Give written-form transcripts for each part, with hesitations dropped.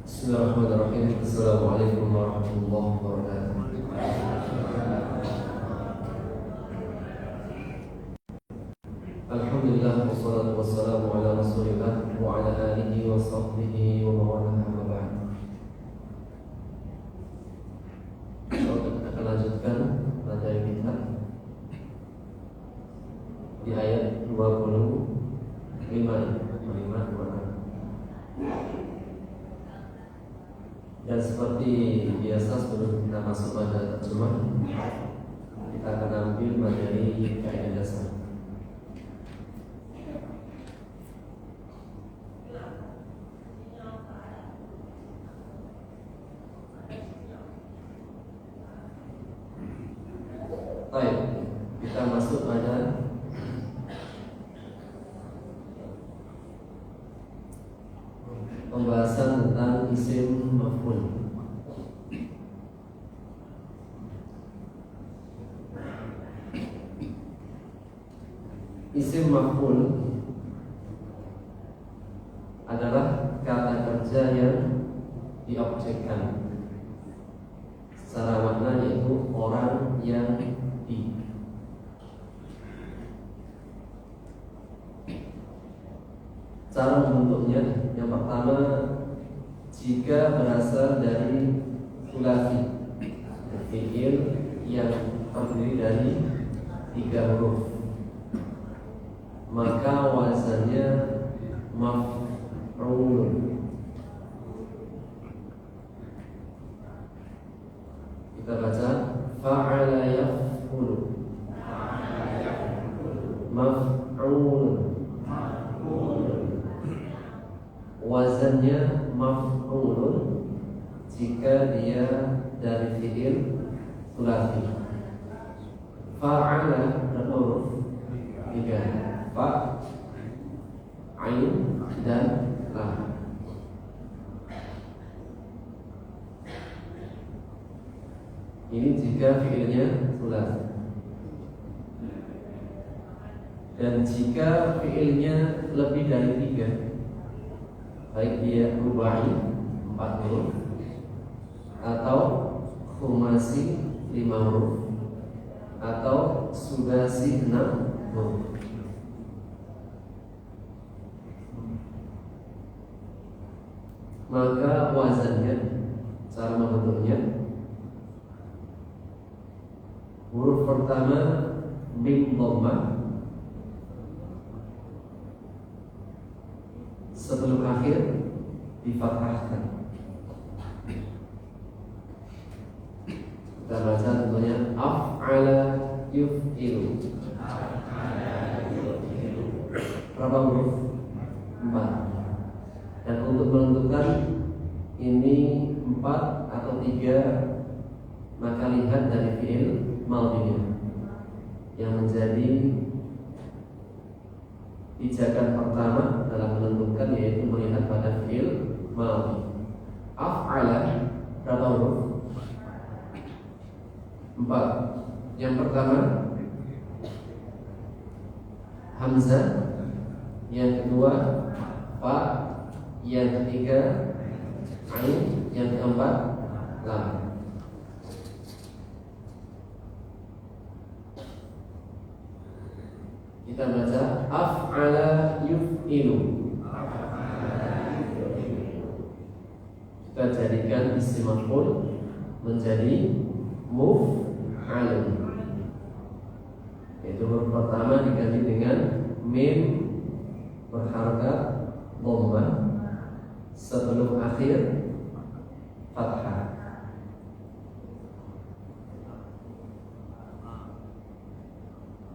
Bismillahirrahmanirrahim. Assalamualaikum warahmatullahi wabarakatuh. Alhamdulillah wassalatu wassalamu ala Rasulillah wa ala alihi wa sahbihi wa mawalah wa ba'd. Kita akan lanjutkan materi kita di ayat 25. Dan seperti biasa sebelum kita masuk pada terjemah, kita akan ambil materi kaidah dasar. Baik, kita masuk pada pembahasan tentang isim maf'ul. Isim maf'ul adalah kata kerja yang diobjekkan. Secara makna yaitu orang yang di. Cara membentuknya, yang pertama, jika berasal dari sulasi, fi'il yang terdiri dari 3 huruf, maka wazannya maf'ulun. Kita baca fa'ala yaf'ulu, maf'ulun. Wazannya maf'ulun jika dia dari fi'il sulasi. Fa'ala berhuruf 3, fa, ain, dan lam. Ini jika fi'ilnya sulasi. Dan jika fi'ilnya lebih dari 3, baik dia rubai 4 huruf atau khumasi 5 huruf atau sudasi 6 huruf, maka wazannya, cara membentuknya, huruf pertama mim dhammah, sebelum akhir difathahkan. Kita baca contohnya af'ala yuf'ilu. Berapa huruf? 4. Dan untuk menentukan ini 4 atau 3, maka lihat dari fi'il madhinya yang menjadi pijakan pertama dalam menentukan, yaitu melihat pada fi'il madhi. Af'ala berapa huruf? 4. Yang pertama hamzah, yang kedua fa, yang ketiga ain, yang keempat lam. yuf'ilu. Kita jadikan isim maf'ul menjadi muf'alun. Yaitu huruf pertama diganti dengan mim berharga dhammah, sebelum akhir fathah.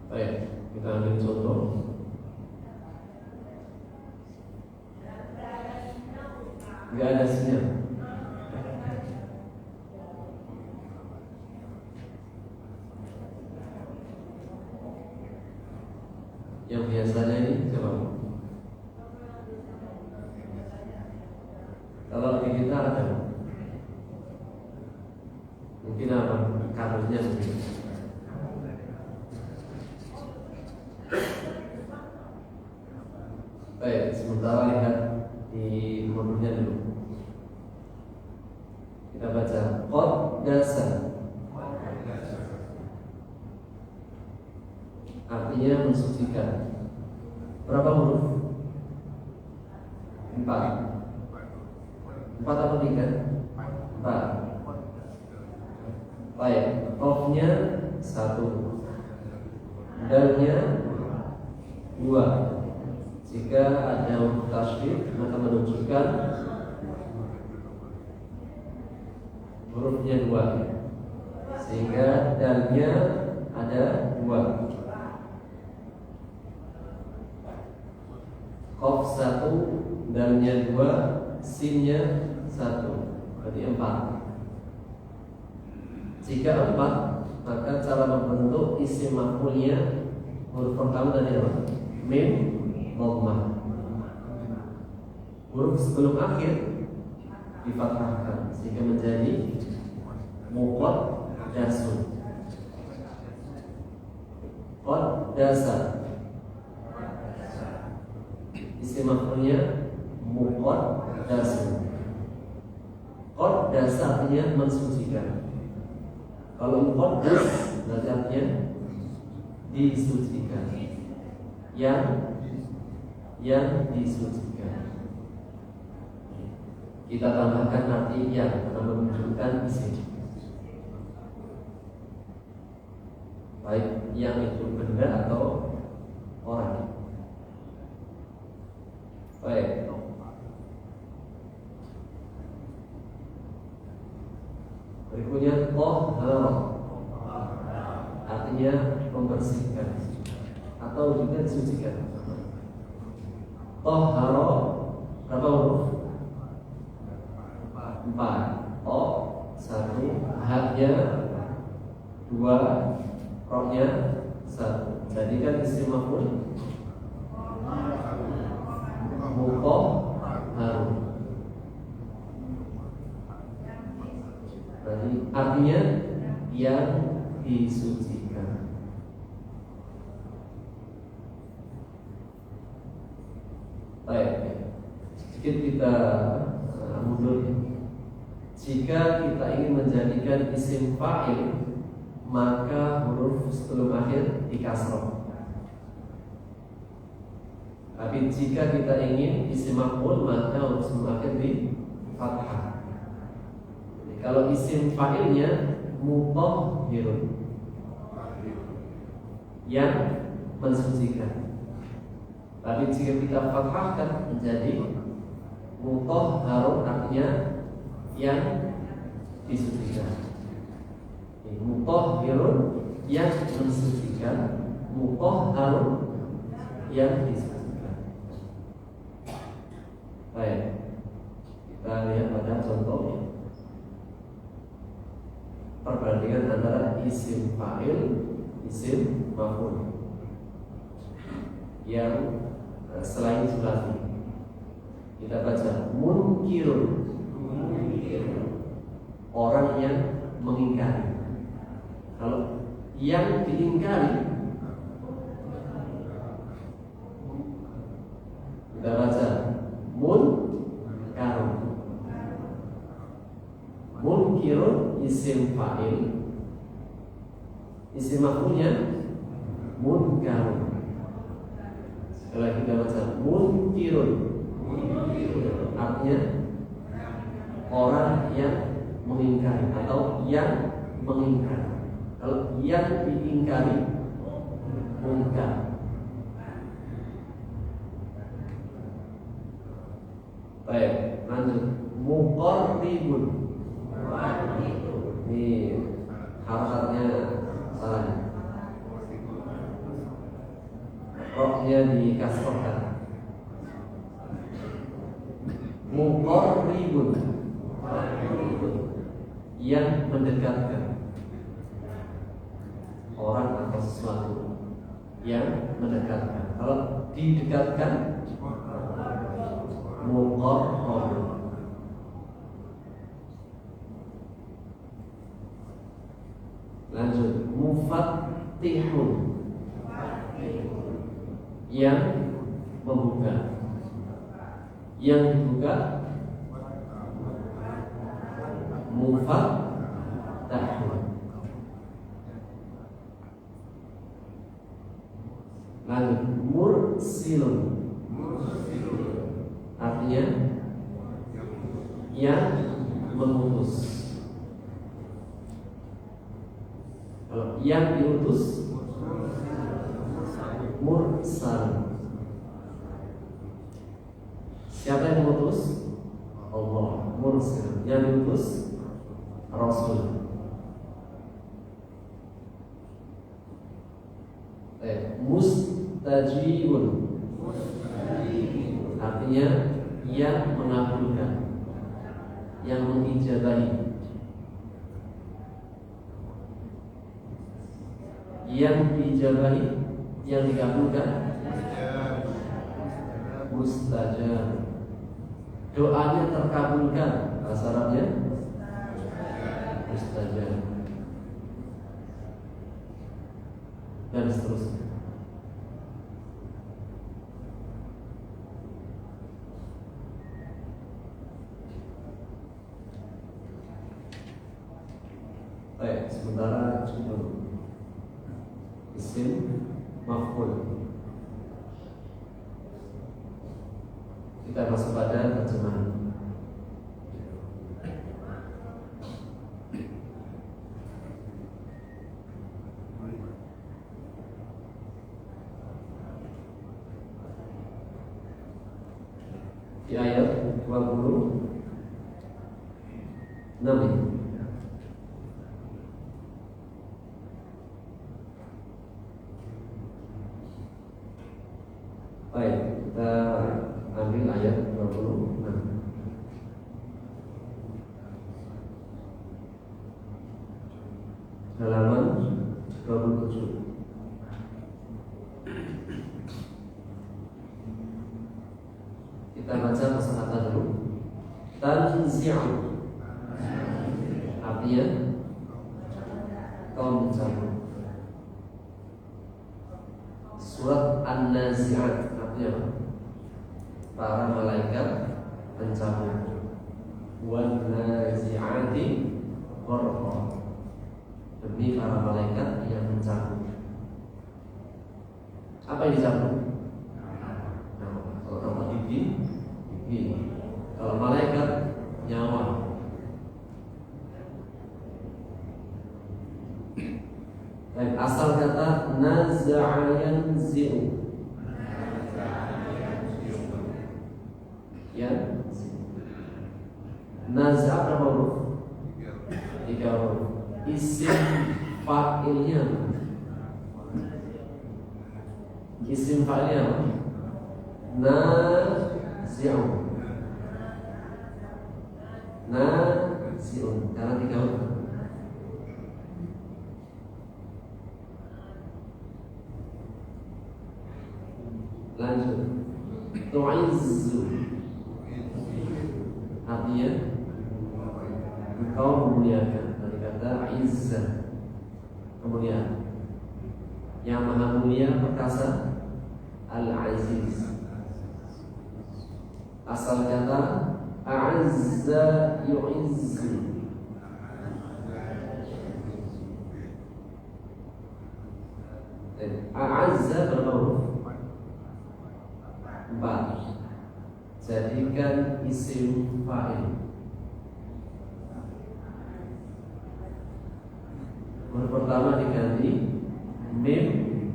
Baik, kita ambil contoh. Enggak ada sinyal. Yang biasanya ini coba. Kalau di kita ada, mungkin apa? Kabelnya mungkin. Baik, sementara lihat di modulnya dulu. Kita baca qad dasa. Artinya mensucikan. Berapa huruf? 4. 4 atau 3? 4. Baik, qafnya 1, dalnya 2. Jika ada huruf tasydid maka menunjukkan hurufnya 2, sehingga dalnya ada 2. Qaf 1, dalnya 2, sinnya 1, berarti 4. Jika 4, maka cara membentuk isim maf'ulnya huruf pertama dari apa? Mim dhammah. Huruf sebelum akhir difathahkan sehingga menjadi muqaddasun. Qaddasa. Isim maf'ulnya muqaddasun. Qaddasa artinya mensucikan. Kalau muqaddas berarti artinya disucikan. Yang disucikan. Kita tambahkan arti yang karena menunjukkan isim. Baik yang itu benda atau orang. Baik. Berikutnya tahara, artinya membersihkan atau juga disucikan. Tahara berapa huruf? 4. O 1, haknya 2, roknya 1. Jadikan isim maf'ul mutahharun. Berarti artinya yang disucikan. Baik, sedikit kita mundur. Jika kita ingin menjadikan isim fa'il, maka huruf sebelum akhir dikasroh. Tapi jika kita ingin isim maf'ul, maka huruf sebelum akhir di fathah. Kalau isim fa'ilnya mutahhirun, yang mensucikan. Tapi jika kita fathahkan menjadi mutahharun, artinya yang disucikan. Mutahhirun yang mensucikan, mutahharun yang disucikan. Baik, kita lihat pada contohnya. Perbandingan antara isim fa'il, isim maf'ul yang selain sulasi. Kita baca munkirun, orang yang mengingkari. Kalau yang diingkari, kita baca munkarun. Munkirun isim fa'il, isim maf'ulnya munkarun. Sekali lagi kita baca munkirun. Artinya orang yang mengingkari atau yang mengingkari. Kalau yang diingkari munkar. Baik, lanjut. Muqarribun. Ini harokatnya salah. Roknya dikasrohkan. Muqarribun, yang mendekatkan orang atau sesuatu, yang mendekatkan. Kalau didekatkan muqarrab. Lanjut, mufattihun, yang membuka. Yang dibuka mufattahun. Lanjut, mursilun, artinya yang mengutus. Kalau yang diutus mursal. Siapa yang mengutus? Allah. Mursil, yang diutus Rasul. Mustajibun, artinya yang mengabulkan, yang mengijabahi. Yang diijabahi, yang dikabulkan mustajab. Doanya terkabulkan, bahasa Arabnya mustajab. Dan seterusnya. Baik, sementara cukup isim maf'ul. Kita masuk pada terjemahan. Di ayat 26. Baik, kita ambil ayat 26. Halaman 27. Kita baca kosakata dulu. Tanzi'u, artinya kau mencabut. Surat An-Nazi'at, artinya apa? Para malaikat mencabut. Wan nazi'ati gharqa, demi para malaikat yang mencabut. Apa yang dicabut? Kalau nama gigi. Kalau malaikat nyawa. Baik, asal kata naza'a yanzi'u, ya. Naza'a berapa huruf? 3 huruf. Isim fa'ilnya, isim fa'ilnya nazi'u. Nazi'un, karena 3 huruf. Lanjut, tu'izzu, artinya engkau memuliakan. Dari kata izzah, kemuliaan. Yang maha mulia perkasa, Al-Aziz. Asal kata a'azza yu'izzu, a'azza berapa huruf? isim fa'il. Huruf pertama diganti mim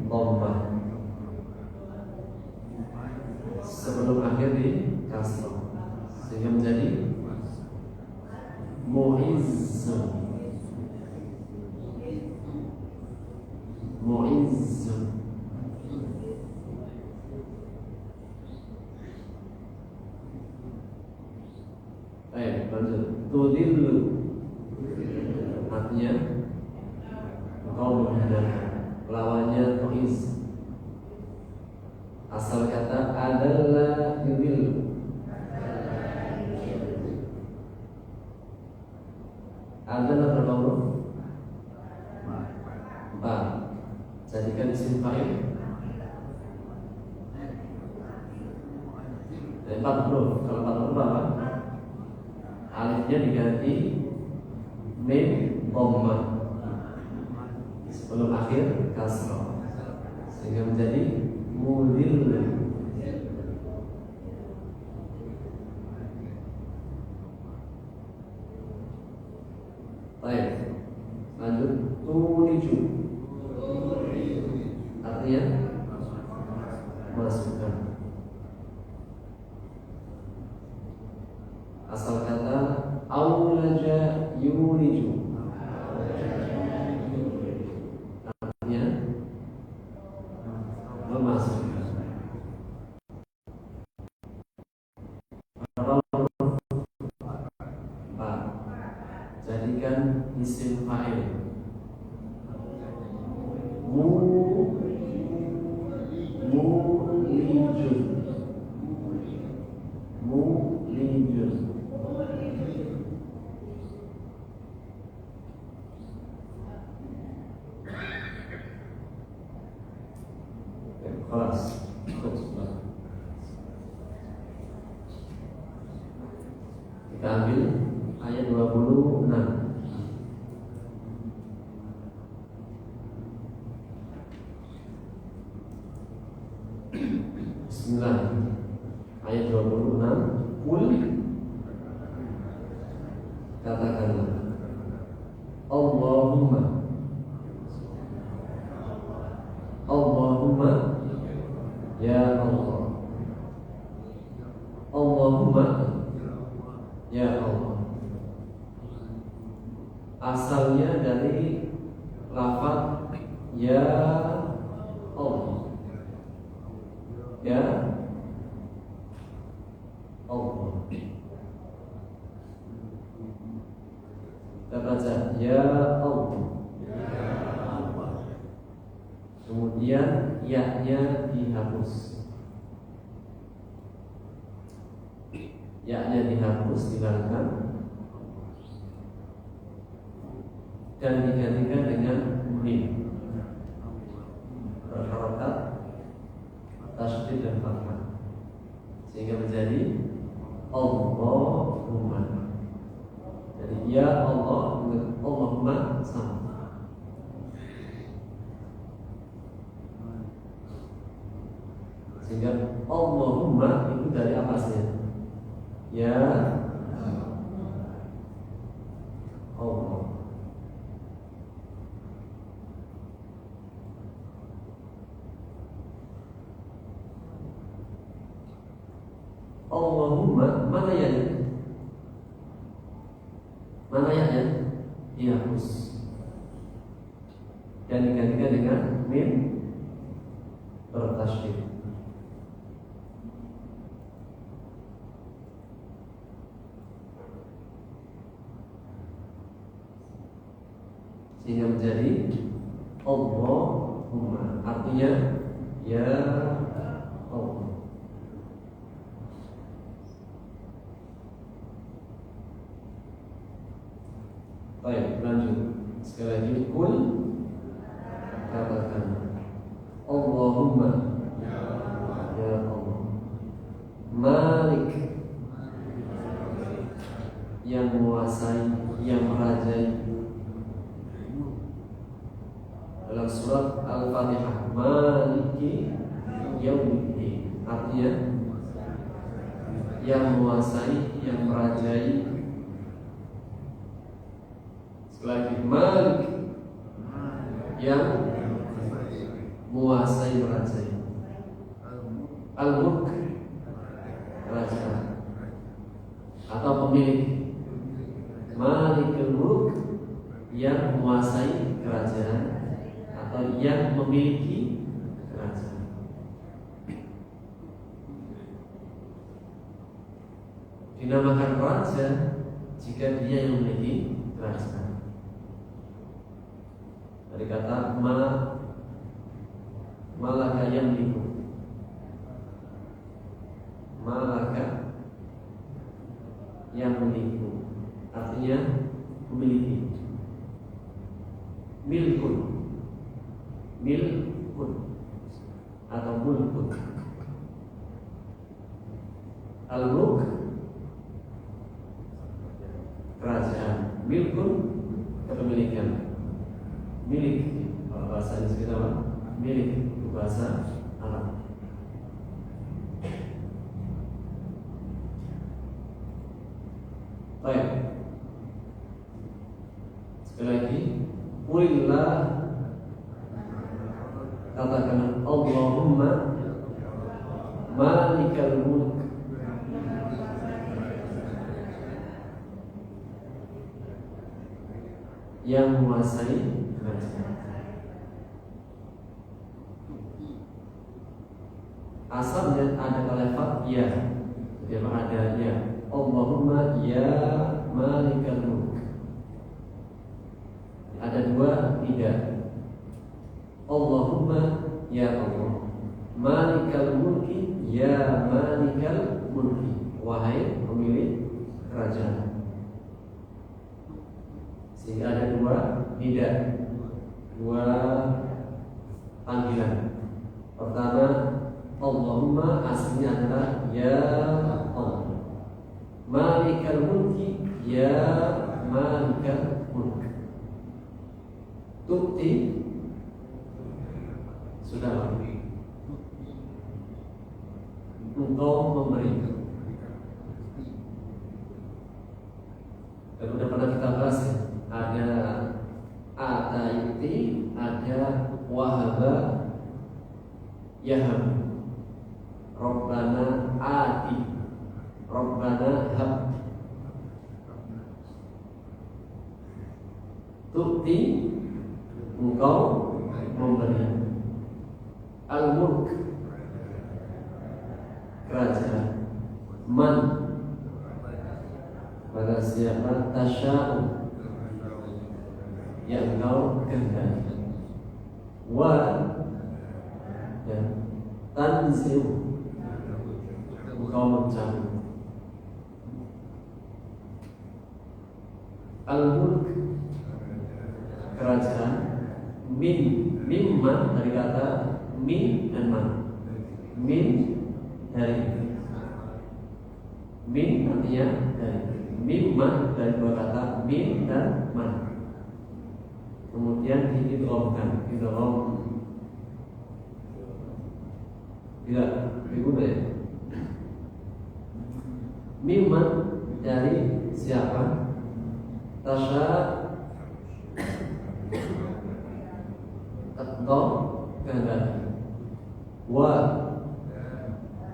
dhammah, sebelum akhir di kasrah, sehingga menjadi mu'izzun. Mu'izzun. Baik, lanjut. Tudillu, artinya engkau menghindarkan. Lawannya tu'iz. Asal kata adalah yudillu. Adalah berapa huruf? 4. Jadikan isim fa'il 4 huruf. Kalau 4 huruf apa? Alifnya diganti mim dhammah sebelum akhir kasrah, sehingga menjadi mudil. Baik, lanjut. Tuliju, artinya masukkan. Asal kata aulaja yuliju, artinya memasukkan. Jadikan isim fa'il mulijun. Mulijun. Kelas. Kita ambil ayat 26. Bismillah. Ayat 26. Qul, katakanlah, Allahumma, Allahumma, ya Allah, Allahumma, ya Allah. Asalnya dari lafaz ya Allah, ya Allah. Kita baca ya Allah. Kemudian ya-nya dihapus. Ya-nya dihapus, dihilangkan, dan digantikan dengan mim berharokat tasydid dan fathah, sehingga menjadi Allahumma. Jadi ya Allah dengan Allahumma sama. Sehingga Allahumma itu dari apa sih? Ya Allah. Allahumma, mana ya? Mana ya? Dihapus dan digantikan dengan mim bertasydid. Sehingga menjadi Allahumma, artinya ya Allah. Baik, lanjut. Sekali lagi, kul, katakan Allahumma, ya Allah, Malik, yang menguasai, yang merajai. Dalam surat Al-Fatihah, Maliki Yaumiddin, artinya yang menguasai, yang merajai. Sekali lagi, Malik yang menguasai, merajai. Al-Mulk kerajaan atau pemilik. Malikul Mulk yang menguasai kerajaan atau yang memiliki kerajaan. Dinamakan raja jika dia yang memiliki kerajaan. Dari kata malaka yamliku, malaka yang memiliki, artinya memiliki. Milkun, milkun atau mulkun. Al-mulk kerajaan, milkun kepemilikan, milik. Kalau bahasa Inggris kita apa? Milik, itu bahasa Arab. Baik. Sekali lagi, qulillah, katakan Allahumma malikal mulk, yang menguasai kerajaan. Asalnya ada lafaz ya, jadi ada ya. Allahumma ya malikal mulk. Ada dua tidak. Allahumma ya Allah, malikal mulki ya malikal mulki, wahai pemilik kerajaan. Sehingga ada dua tidak, dua panggilan. Pertama, Allahumma aslinya adalah ya Allah, malikal mulki ya malikal mulk. Tukti sudah engkau memberi. Dan sudah pernah kita bahas ya, ada ataiti, ada wahaba yahab. Rabbana ati, Rabbana hab. Tukti engkau memberi. Al-mulk kerajaan. Man pada siapa tasya'u yang engkau kehendaki. Wa dan tanzi'u engkau mencabut. Al-mulk kerajaan. Mimman dari kata min dan man. Min dari, min artinya dari, mimman dari dua kata min dan man. Kemudian diidghamkan, idgham tidak diguna ya. Mimman dari siapa? Tasya engkau kehendaki. Wa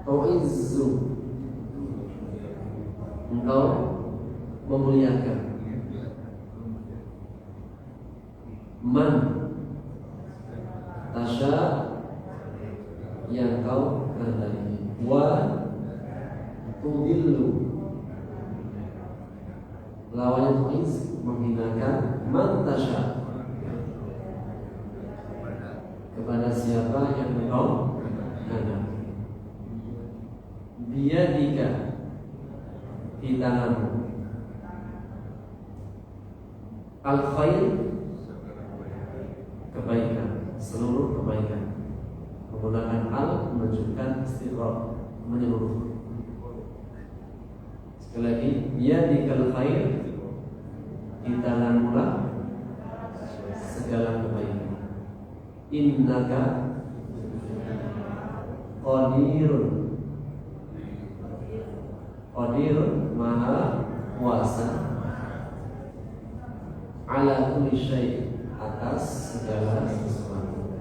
tu'izzu engkau memuliakan. Man tasya yang kau kehendaki. Wa tudillu lawannya tu'iz menghinakan. Man tasya kepada siapa yang engkau kehendaki. Biyadika di tanganmu. Al-khair kebaikan, seluruh kebaikan. Menggunakan al menunjukkan istighraq, menyeluruh. Sekali lagi, biyadikal khair, di tanganmu lah segala kebaikan. Innaka qadirun, qadirun maha ala kulli syai', atas segala sesuatu.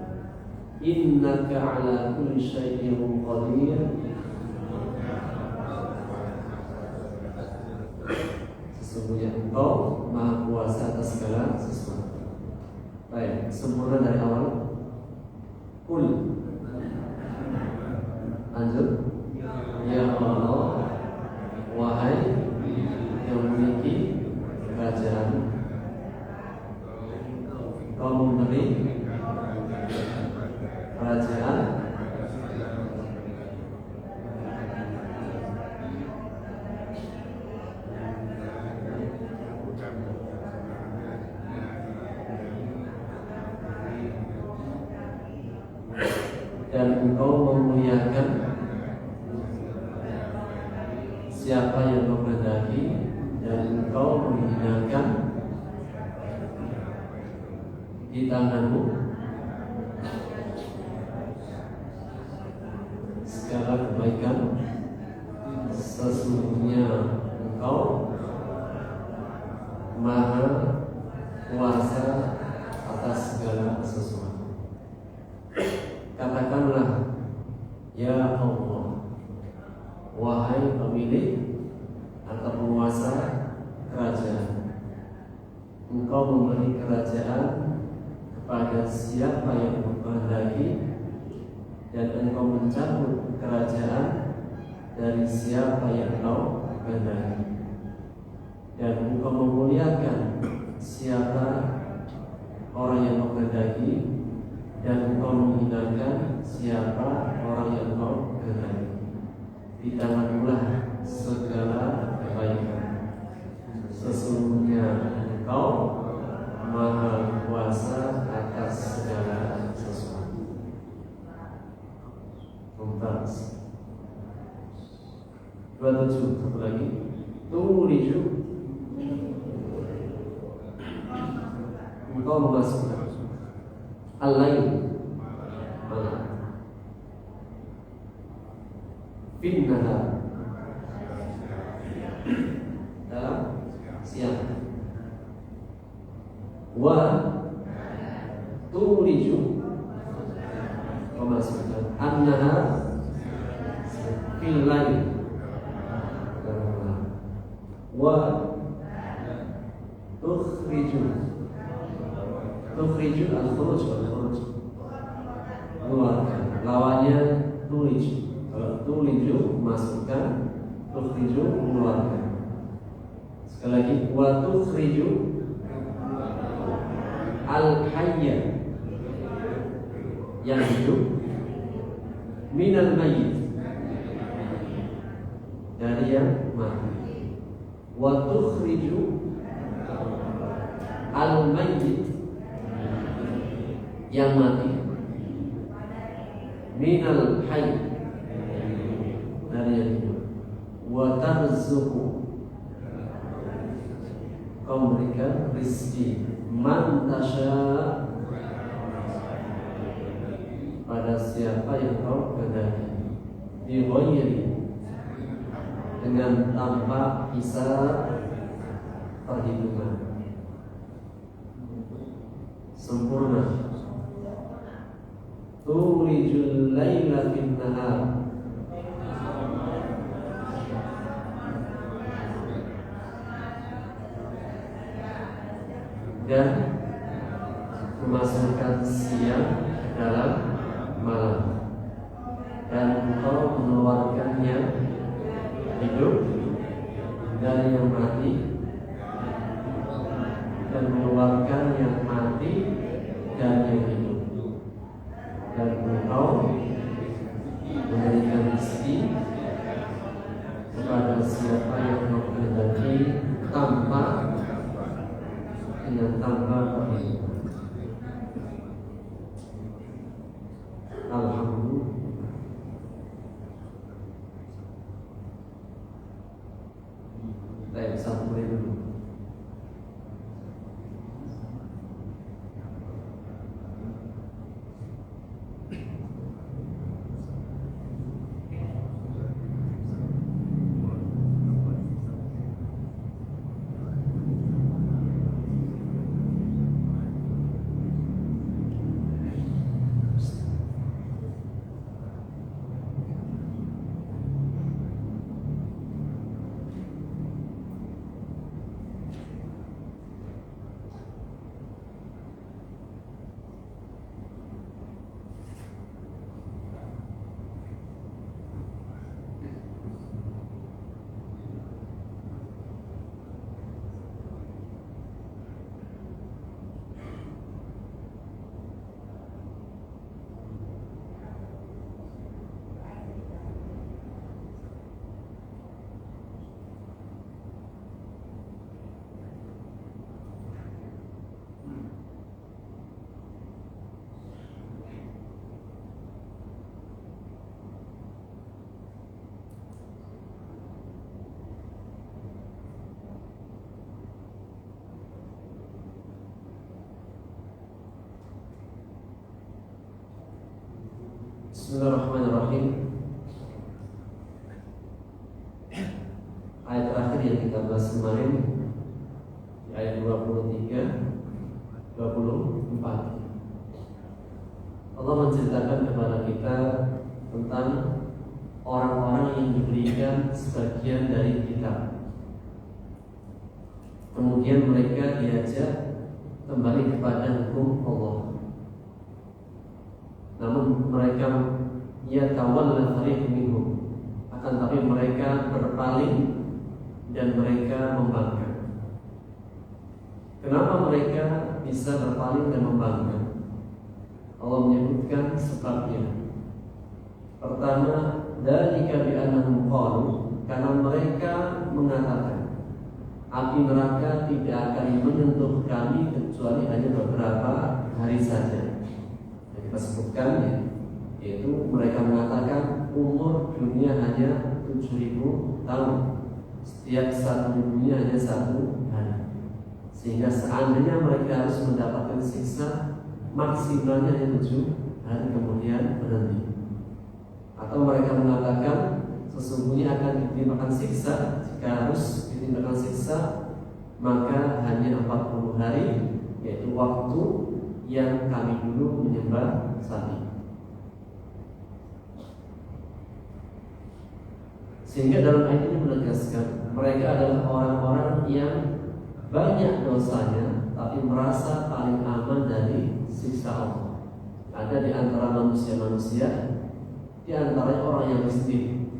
Innaka ala kulli syai'in qadir. Sesungguhnya Engkau Maha Kuasa atas segala sesuatu. Baik, sempurna dari awal. Kul, lanjut. Ya Allah, wahai yang memiliki kerajaan, Kau memberi kerajaan dan Engkau memuliakan siapa yang Kau kehendaki, dan Engkau menghinakan di tanganmu segala kebaikan. Sesungguhnya Engkau Maha Kuasa atas segala sesuatu. Katakanlah, ya Allah, wahai pemilik atau penguasa kerajaan, Engkau memberi kerajaan kepada siapa yang Engkau kehendaki, dan Engkau mencabut kerajaan dari siapa yang Engkau kehendaki, dan Engkau memuliakan siapa orang yang Engkau kehendaki, dan Engkau menghinakan siapa orang yang Engkau kehendaki. Di tanganmu-lah segala kebaikan. Sesungguhnya Engkau Maha Kuasa atas segala sesuatu. Mumtaz. 27, satu lagi. Tuliju, Engkau memasukkan al-lail, malam, fin-nahar, dalam siang, wa tuliju, memasukkan an-nahar fil-lail, wa tukhriju al-khuruj wal-khuruj, keluarkan. Lawannya tuliju. Kalau tuliju masukkan, tukhriju mengeluarkan. Sekali lagi, wa tukhriju al-hayya, yang hidup, minal mayyit, dari yang mati. Wa tukhriju al-mayyit, yang mati, minal hayy, dari yang hidup. Wa tarzuqu, kau memberikan rezeki, man tasya, pada siapa yang kau kehendaki, bi ghairi, dengan tanpa hisab, perhitungan, sempurna. Tulijul laila fin nahar, dan memasukkan siang dalam malam, dan Engkau mengeluarkan yang hidup dari yang mati, dan mengeluarkan yang mati dari yang hidup, dan Engkau memberikan rezeki kepada siapa yang Engkau kehendaki tanpa perhitungan. Alhamdulillah. Baik, satu menit dulu. Bismillahirrahmanirrahim. Ayat terakhir yang kita bahas kemarin, ayat 23, 24. Allah menceritakan kepada kita tentang orang-orang yang diberikan sebagian dari kitab. Kemudian mereka diajak kembali kepada hukum Allah. Namun mereka yatawalla fariqun minhum, akan tapi mereka berpaling dan mereka membangkang. Kenapa mereka bisa berpaling dan membangkang? Allah menyebutkan sebabnya. Pertama, dzalika bi annahum qalu, karena mereka mengatakan api neraka tidak akan menyentuh kami kecuali hanya beberapa hari saja. Yang kita sebutkan ya, yaitu mereka mengatakan umur dunia hanya 7.000 tahun. Setiap satu dunia hanya 1 hari. Sehingga seandainya mereka harus mendapatkan siksa, maksimalnya hanya 7 hari kemudian berhenti. Atau mereka mengatakan sesungguhnya akan ditimpakan siksa, jika harus ditimpakan siksa maka hanya 40 hari, yaitu waktu yang kami dulu menyembah sapi. Sehingga dalam ayat ini menegaskan mereka adalah orang-orang yang banyak dosanya tapi merasa paling aman dari siksa Allah. Ada di antara manusia-manusia, di antaranya orang yang miskin,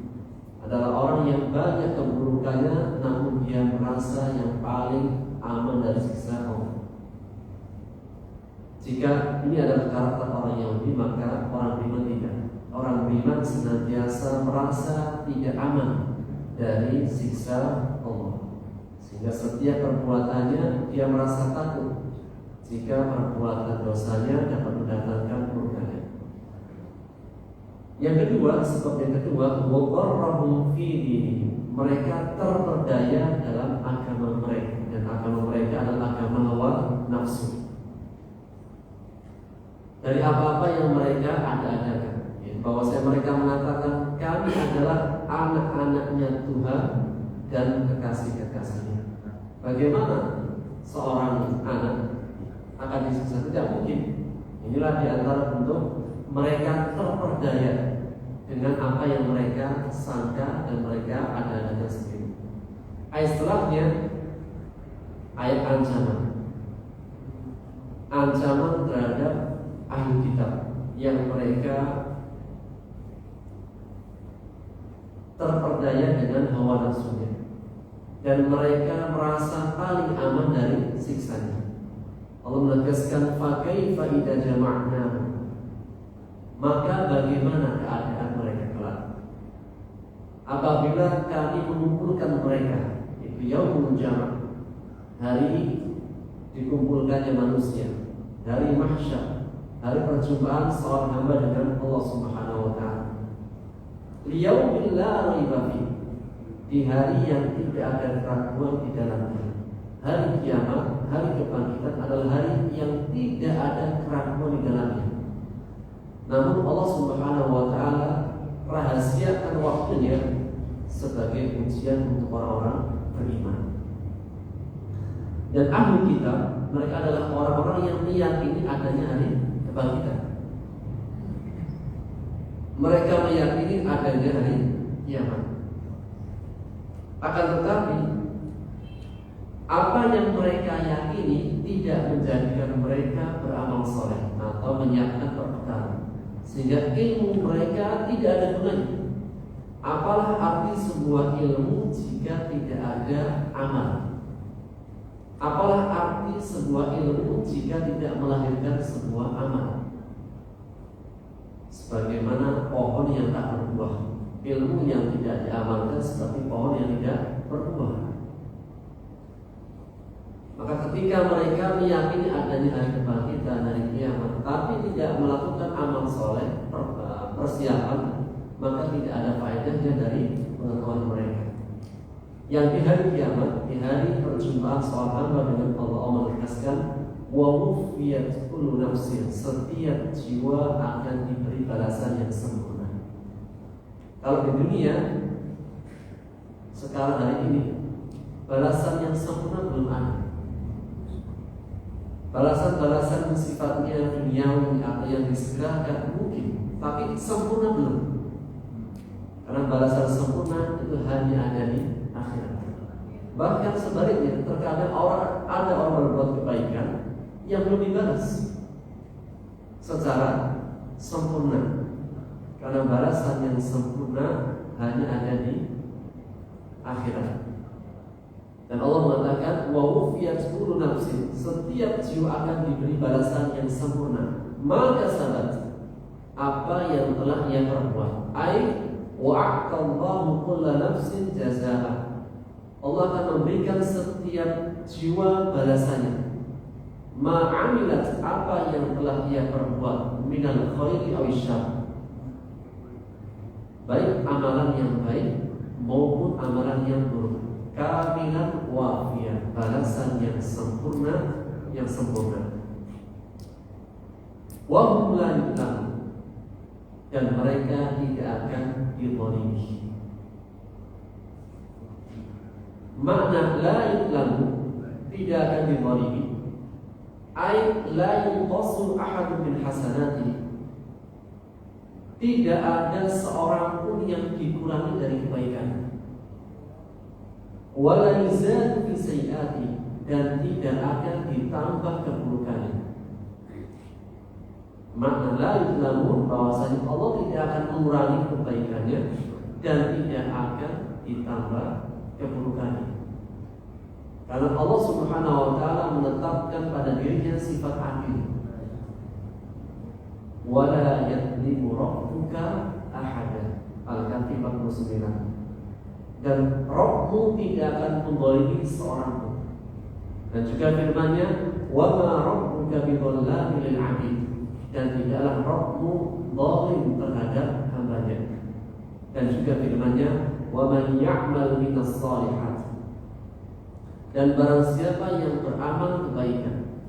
adalah orang yang banyak keburukannya namun dia merasa yang paling aman dari siksa Allah. Jika ini adalah karakter orang Yahudi, maka orang beriman tidak. Orang beriman senantiasa merasa tidak aman dari siksa Allah, sehingga setiap perbuatannya dia merasa takut jika perbuatan dosanya dapat mendatangkan murkanya. Yang kedua, sebab yang kedua, waqarrahum fi dinihim, mereka terperdaya dalam agama mereka, dan agama mereka adalah agama hawa nafsu. Dari apa-apa yang mereka ada-adakan, bahwasanya mereka mengatakan kami adalah anak-anaknya Tuhan dan kekasih-kekasihnya. Bagaimana seorang anak akan disiksa? Tidak mungkin. Inilah di antara bentuk mereka terperdaya dengan apa yang mereka sangka dan mereka ada-adanya sendiri. Ayat setelahnya ayat ancaman terhadap ahli kitab yang mereka terperdaya dengan hawa nafsunya dan mereka merasa paling aman dari siksanya. Allah menegaskan fakaifa idza jama'nahu, maka bagaimana keadaan mereka kelak apabila kami mengumpulkan mereka, itu yaumul jama', hari dikumpulkannya manusia, hari mahsyar, hari perjumpaan seorang hamba dengan Allah Subhanahu wa taala. Liyaumil la raiba fi, di hari yang tidak ada keraguan di dalamnya. Hari kiamat, hari kebangkitan adalah hari yang tidak ada keraguan di dalamnya. Namun Allah Subhanahu wa taala rahasiakan waktunya sebagai ujian untuk orang-orang beriman. Dan ahli kitab, mereka adalah orang-orang yang meyakini adanya hari kebangkitan. Mereka meyakini adanya hari kiamat. Akan tetapi apa yang mereka yakini tidak menjadikan mereka beramal soleh atau menyiapkan perbekalan, sehingga ilmu mereka tidak ada gunanya. Apalah arti sebuah ilmu jika tidak ada amal? Apalah arti sebuah ilmu jika tidak melahirkan sebuah amal? Sebagaimana pohon yang tak berbuah, ilmu yang tidak diamalkan seperti pohon yang tidak berbuah. Maka ketika mereka meyakini adanya hari kebangkitan, hari kiamat, tapi tidak melakukan amal soleh, persiapan, maka tidak ada faedahnya dari pengetahuan mereka. Yang di hari kiamat, di hari perjumpaan seorang hamba dengan Allah, Allah menegaskan wa wufiyat kullu nafsin, setiap jiwa akan diberi balasan yang sempurna. Kalau di dunia sekarang hari ini balasan yang sempurna belum ada. Balasan-balasan sifatnya duniawi atau yang disegerakan mungkin, tapi sempurna belum. Karena balasan sempurna itu hanya ada di akhirat. Bahkan sebaliknya, terkadang ada orang berbuat kebaikan yang belum dibalas secara sempurna. Karena balasan yang sempurna hanya ada di akhirat. Dan Allah mengatakan wa wufiyat kullu nafsin, setiap jiwa akan diberi balasan yang sempurna. Maka sahabat, apa yang telah ia perbuat, ai wa'atallahu kulla nafsin jazaa'a, Allah akan memberikan setiap jiwa balasannya. Ma'amilat, apa yang telah ia perbuat, minal khairi aw syarr, baik amalan yang baik maupun amalan yang buruk. Kamilan wafiyah, balasan yang sempurna, yang sempurna. Wa hum la yuzlamun, dan mereka tidak akan dizalimi. Makna la yuzlamu, tidak akan dizalimi, ai la yunqasu ahadun min hasanati, tidak ada seorang pun yang dikurangi dari kebaikan. Wala yuzadu fi sayyiati, dan tidak akan ditambah keburukannya. Makna la yuzlamun, bahwasanya Allah tidak akan mengurangi kebaikannya dan tidak akan ditambah keburukannya. Karena Allah Subhanahu wa taala menetapkan pada dirinya sifat adil. Wala yadlimu rabbuka ahada, Al-Kahfi 49. Dan Rabbmu tidak akan menzalimi seorang pun. Dan juga firman-Nya, wa ma rabbuka bidzallamin lil 'abid, dan tidaklah Rabbmu zalim terhadap hamba-Nya. Dan juga firman-Nya, wa man ya'mal minas shalihat, dan barang siapa yang beramal kebaikan,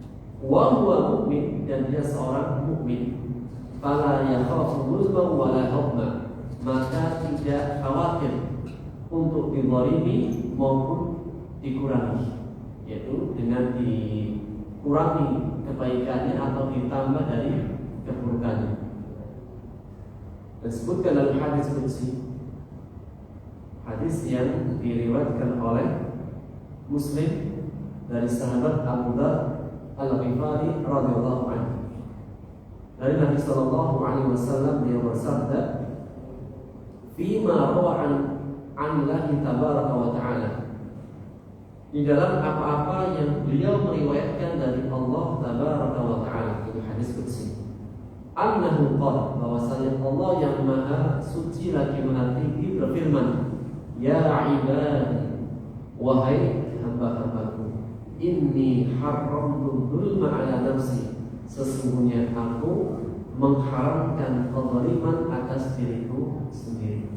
wa huwa mu'min, dan dia seorang mukmin, fala yakhafu zulman wala hadma, maka tidak khawatir untuk dizalimi maupun dikurangi, yaitu dengan dikurangi kebaikannya atau ditambah dari keburukannya. Disebutkan dalam hadis qudsi, hadis yang diriwayatkan oleh Muslim dari sahabat Abu Dzar Al-Ghifari radhiyallahu anhu, dari Nabi sallallahu alaihi wasallam, dia bersabda, "Fima rawa Allah tabaraka wa ta'ala", di dalam apa-apa yang beliau meriwayatkan dari Allah tabaraka wa ta'ala, itu hadis qudsi, annahu qala, bahwasanya Allah yang maha suci lagi maha tinggi berfirman, ya ibadi, wahai hamba-hambaku, inni haramtu dzulma ala nafsi, sesungguhnya aku mengharamkan kezaliman atas diriku sendiri.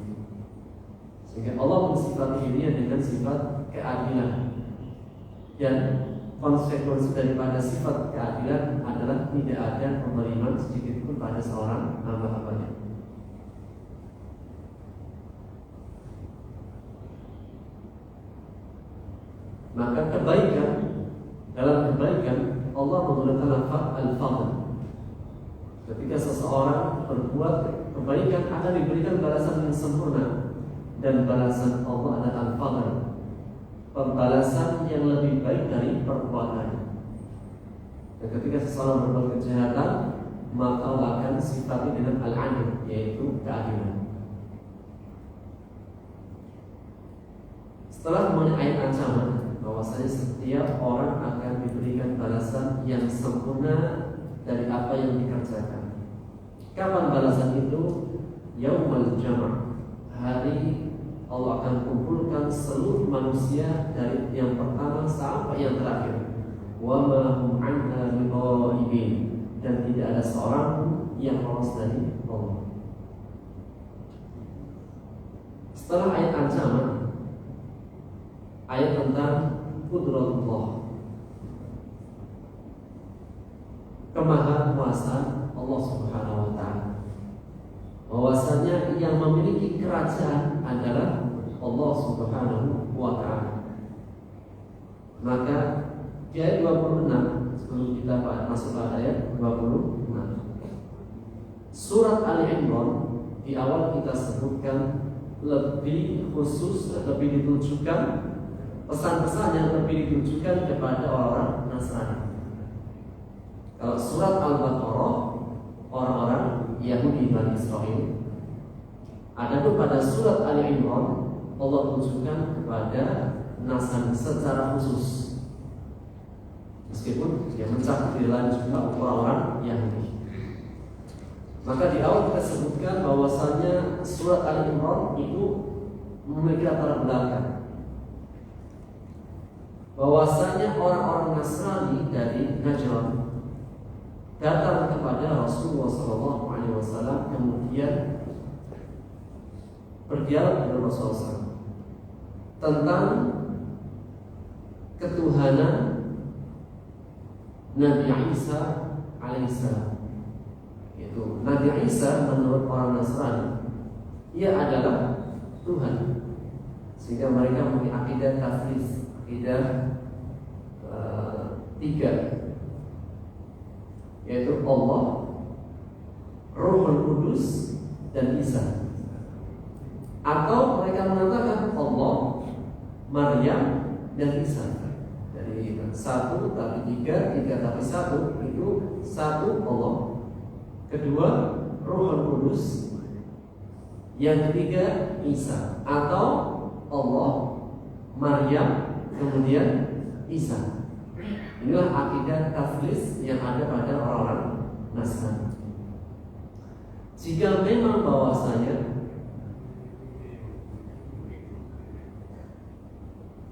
Sehingga Allah mensifati dirinya dengan sifat keadilan, dan konsekuensi daripada sifat keadilan adalah tidak ada kezaliman sedikit pun pada seorang hamba-hambanya. Maka kebaikan, dalam kebaikan Allah menggunakan lafaz al-fadl. Ketika seseorang berbuat kebaikan akan diberikan balasan yang sempurna, dan balasan Allah adalah al-fadl, pembalasan yang lebih baik dari perbuatannya. Dan ketika seseorang berbuat kejahatan, maka Allah akan sifati dengan al-adl, yaitu keadilan. Setelah mengenai ayat ancaman bahwasanya setiap orang akan diberikan balasan yang sempurna dari apa yang dikerjakan. Kapan balasan itu? Yaumul Jam'ah, hari Allah akan kumpulkan seluruh manusia dari yang pertama sampai yang terakhir. Wa ma hum anha bighaibin, dan tidak ada seorang pun yang lolos dari Allah. Setelah ayat ancaman, ayat tentang qudratullah, kemahakuasaan Allah Subhanahu wa taala. Bahwasanya yang memiliki kerajaan adalah Allah Subhanahu wa taala. Maka di ayat 26 sebelum kita masuk ke ayat 26, surat Al-Imran di awal kita sebutkan lebih khusus, lebih ditujukan pesan-pesan yang lebih ditujukan kepada orang Nasrani. Kalau surat Al-Baqarah orang-orang Yahudi Bani Israel. Adapun pada surat Al-Imran Allah tunjukkan kepada Nasrani secara khusus, meskipun dia mencakup di dalam juga orang-orang Yahudi. Maka di awal kita sebutkan bahwasanya surat Al-Imran itu memiliki latar belakang, bahwasanya orang-orang Nasrani dari Najran datang kepada Rasulullah SAW, kemudian berdialog dengan Rasulullah SAW tentang ketuhanan Nabi Isa alaihissalam. Yaitu Nabi Isa menurut orang Nasrani ia adalah Tuhan, sehingga mereka memiliki akidah taflis, akidah tiga, yaitu Allah, Ruhul Kudus, dan Isa. Atau mereka mengatakan Allah, Maryam, dan Isa. Jadi satu tapi tiga, tiga tapi satu, itu satu Allah. Kedua Ruhul Kudus, yang ketiga Isa. Atau Allah, Maryam, kemudian Isa. Inilah akidah taflis yang ada pada orang-orang Nasrani. Jika memang bahwasanya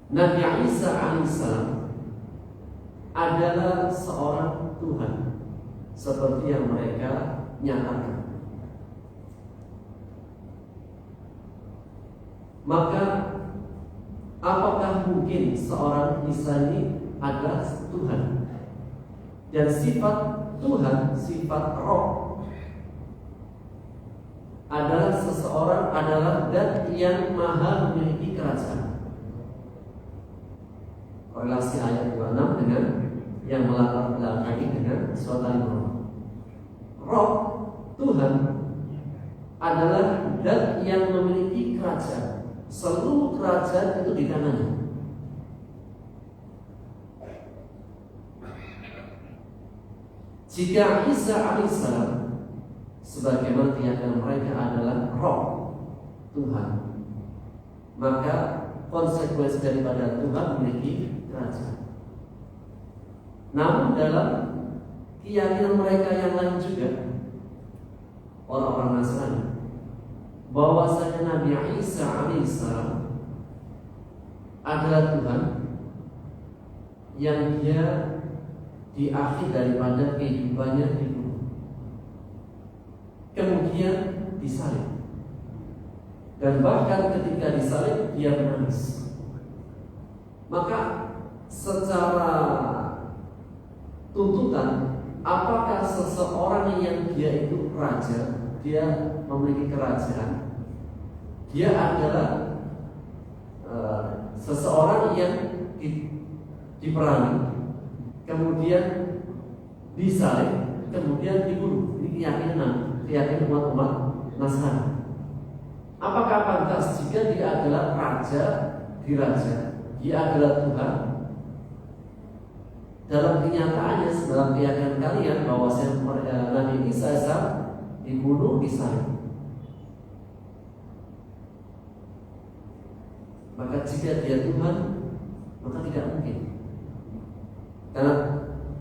Nabi Isa alaihissalam adalah seorang Tuhan seperti yang mereka nyatakan, maka apakah mungkin seorang Isa ini adalah Tuhan? Dan sifat Tuhan, sifat Roh, adalah seseorang, adalah zat yang maha memiliki kerajaan. Korelasi ayat 26 dengan yang melatar belakangi dengan surat Al-Imran. Roh, Tuhan, adalah zat yang memiliki kerajaan. Seluruh kerajaan itu di tangannya. Jika Isa alaihissalam sebagaimana keyakinan mereka adalah Roh Tuhan, maka konsekuensi daripada Tuhan memiliki kerajaan. Namun dalam keyakinan mereka yang lain juga, orang-orang Nasrani, bahwasanya Nabi Isa alaihissalam adalah Tuhan yang dia di akhir daripada kehidupannya di bumi, kemudian disalib, dan bahkan ketika disalib dia menangis. Maka secara tuntutan, apakah seseorang yang dia itu raja, dia memiliki kerajaan, dia adalah seseorang yang diperangi, kemudian disalib, kemudian dibunuh. Ini keyakinan umat Nasrani. Apakah pantas jika dia adalah raja di raja, dia adalah Tuhan? Dalam kenyataannya, dalam keyakinan kalian bahwa Nabi Isa dibunuh, disalib. Maka jika dia Tuhan, maka tidak mungkin. Karena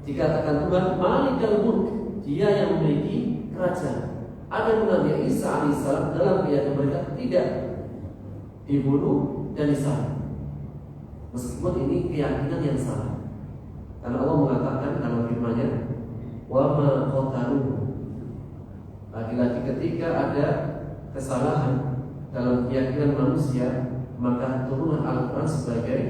dikatakan Tuhan Malikul Mulk, dia yang memiliki kerajaan. Ada Nabi Isa alaihissalam dalam keyakinan mereka tidak dibunuh dan disalib. Meskipun ini keyakinan yang salah. Karena Allah mengatakan dalam firman-Nya, "Wa ma qataluhu." Lagi-lagi ketika ada kesalahan dalam keyakinan manusia, maka turunlah Al-Quran sebagai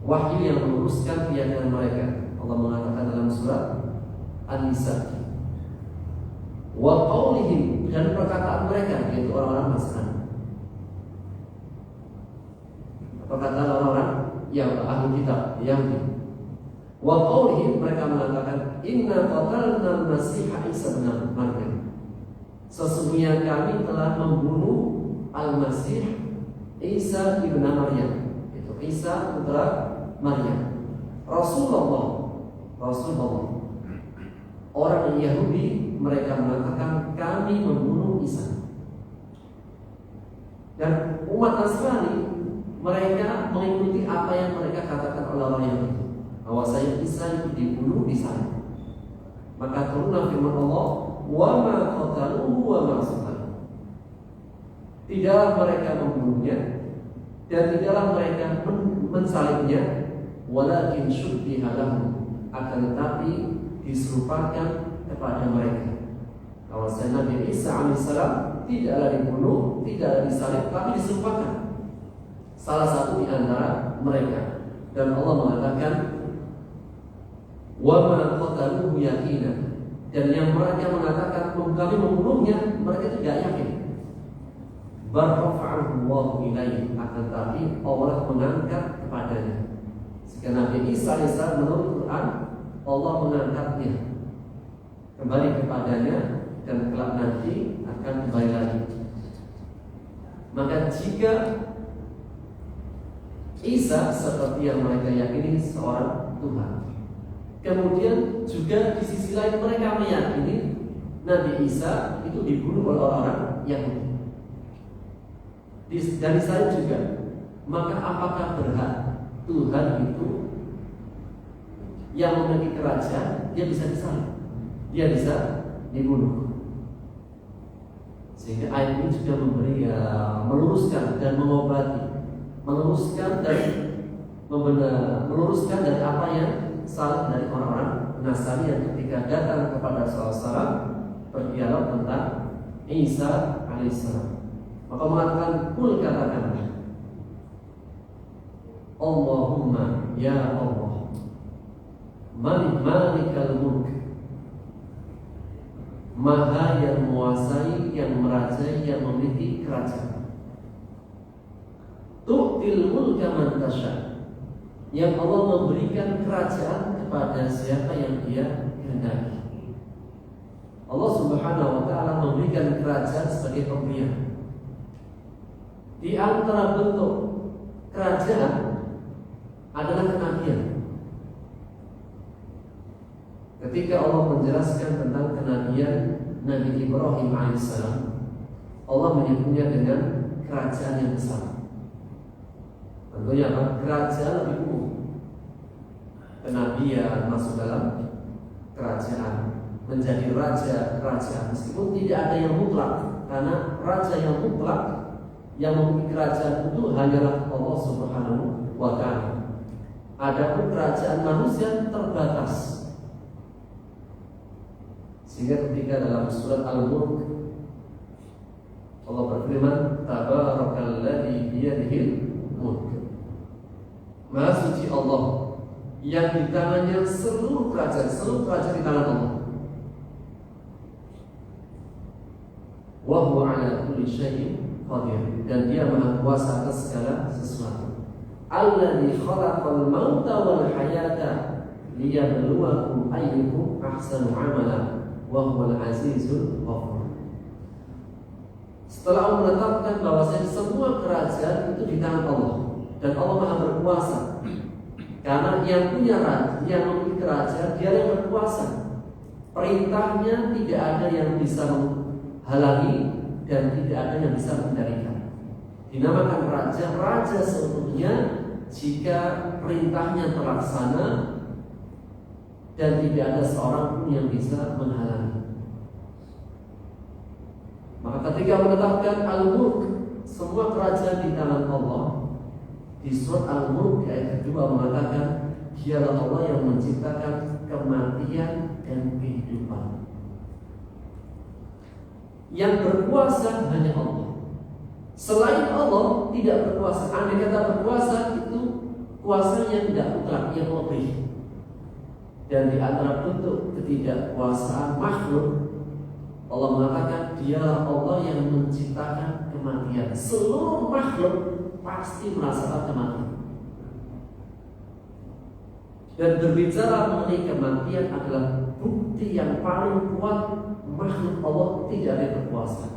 wahyu yang meluruskan keyakinan mereka. Allah mengatakan dalam surat An-Nisa, wa qaulihim, dan perkataan mereka, yaitu orang-orang Nasrani. Perkataan orang-orang yang ahli kitab Yahudi. Wa qaulihim, mereka mengatakan inna qatalna al-Masih Isa bin Maryam. Sesungguhnya kami telah membunuh Al-Masih Isa bin Maryam. Itu Isa putra Maryam. Rasulullah. Orang Yahudi mereka mengatakan kami membunuh Isa. Dan umat Nasrani mereka mengikuti apa yang mereka katakan oleh orang Yahudi, bahwasanya Isa itu dibunuh di sana. Maka turunlah firman Allah, wa ma qataluhu wa ma salabuhu. Tidaklah mereka membunuhnya dan tidaklah mereka mensalibnya, walakin syubbiha lahum, akan tetapi diserupakan kepada mereka. Bahwasanya Nabi Isa alaihissalam tidaklah dibunuh, tidaklah disalib, tapi diserupakan salah satu di antara mereka. Dan Allah mengatakan wa ma qataluhu yaqina, dan yang mereka mengatakan kami membunuhnya, mereka tidak yakin. Barrafa'ahu Allahu ilaihi, akan tetapi Allah mengangkat kepadanya. Jika Nabi Isa alaihissalam menurut Quran, Allah mengangkatnya kembali kepadanya dan kelak nanti akan kembali lagi. Maka jika Isa seperti yang mereka yakini seorang Tuhan, kemudian juga di sisi lain mereka meyakini Nabi Isa itu dibunuh oleh orang-orang Yahudi. Dari saya juga, maka apakah berhak Tuhan itu yang memiliki kerajaan, dia bisa disalib, dia bisa dibunuh? Sehingga ayat ini juga memberi meluruskan dan mengobati, meluruskan dari apa yang salah dari orang-orang Nasrani yang ketika datang kepada Rasulullah berdialog tentang Isa alaihissalam. Maka mengatakan, kul, katakanlah, Allahumma ya Allah, malikal mulk, Maha yang menguasai, yang merajai, yang memiliki kerajaan. Tu'til mulka man tasha, yang Allah memberikan kerajaan kepada siapa yang Dia kehendaki. Allah Subhanahu wa taala memberikan kerajaan sebagai pemberian. Di antara bentuk kerajaan adalah kenabian. Ketika Allah menjelaskan tentang kenabian Nabi Ibrahim alaihissalam, Allah menyebutnya dengan kerajaan yang besar. Tentunya apa? Kerajaan lebih umum. Kenabian masuk dalam kerajaan, menjadi raja kerajaan, meskipun tidak ada yang mutlak, karena raja yang mutlak yang memiliki kerajaan itu hanyalah Allah Subhanahu wa ta'ala. Adapun kerajaan manusia terbatas. Sehingga ketika dalam surat Al-Mulk Allah berfirman, Tabarakalladzi biyadihil mulk. Maha suci Allah yang di tangannya seluruh kerajaan di tangan Allah. Wa huwa ala kulli syai'in qadir, dan Dia maha kuasa atas segala sesuatu. Alladzi khalaqal mauta wal hayata liyabluwakum ayyukum ahsanu amala wa huwal azizul ghafur. Setelah Allah menetapkan bahwasanya semua kerajaan itu di tangan Allah dan Allah maha berkuasa, karena yang punya raja, yang memiliki kerajaan, Dia yang berkuasa. Perintahnya tidak ada yang bisa menghalangi dan tidak ada yang bisa mengendalikan. Dinamakan raja seutuhnya jika perintahnya terlaksana dan tidak ada seorang pun yang bisa menghalangi. Maka ketika menetapkan Al-Mulk, semua kerajaan di tangan Allah, di surat Al-Mulk ayat kedua mengatakan, Dialah Allah yang menciptakan kematian dan kehidupan. Yang berkuasa hanya Allah. Selain Allah tidak berkuasa. Andai kata berkuasa itu kuasa yang tidak mutlak, yang lebih. Dan di antara bentuk ketidakkuasaan makhluk, Allah mengatakan Dialah Allah yang menciptakan kematian. Seluruh makhluk pasti merasakan kematian. Dan berbicara mengenai kematian adalah bukti yang paling kuat makhluk Allah tidak ada berkuasa.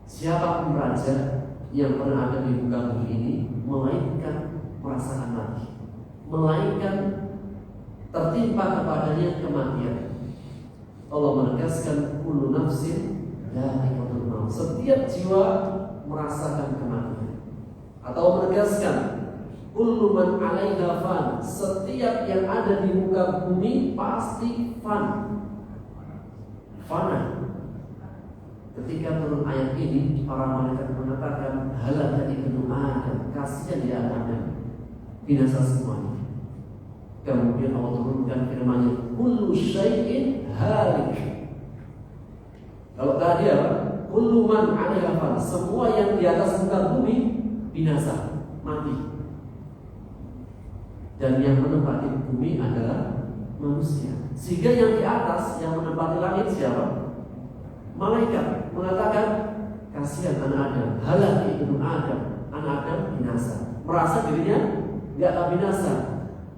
Siapa pun raja yang pernah ada di muka bumi ini melainkan merasakan mati, melainkan tertimpa kepadanya kematian. Allah menegaskan kullu nafsin dha'iqatul maut. Setiap jiwa merasakan kematian. Atau menegaskan kullu man 'alaiha fan. Setiap yang ada di muka bumi pasti fana. Ketika turun ayat ini, para malaikat mengatakan halaka ibnu Adam, kasihan dia Adam, binasa semuanya. Kemudian Allah turunkan firman-Nya, kullu syai'in halik. Kalau tadi apa? Kullu man 'alaiha fan, semua yang di atas muka bumi binasa, mati. Dan yang menempati bumi adalah manusia. Sehingga yang di atas yang menempati langit siapa? Malaikat mengatakan kasihan anak Adam, halaki ibnu Adam, anak Adam binasa. Merasa dirinya enggak akan binasa.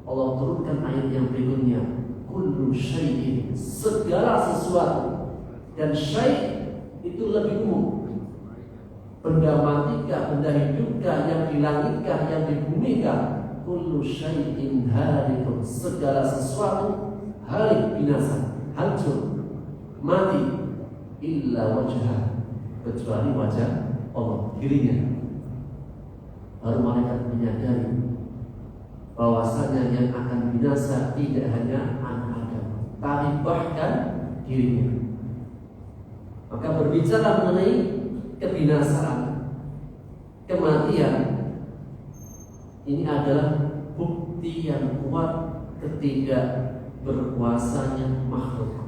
Allah turunkan ayat yang berikutnya, kullu syai'in, segala sesuatu. Dan syai' itu lebih umum. Benda matikah, benda hidupkah, yang di langitkah, yang di bumikah, kullu syai'in halikun, segala sesuatu halik, binasa, hancur, mati, illa wajah, kecuali wajah Allah, dirinya. Baru malaikat menyadari bahwasanya yang akan binasa tidak hanya anak Adam, tapi bahkan dirinya. Maka berbicara mengenai kebinasaan, kematian, ini adalah bukti yang kuat ketidakberkuasanya makhluk.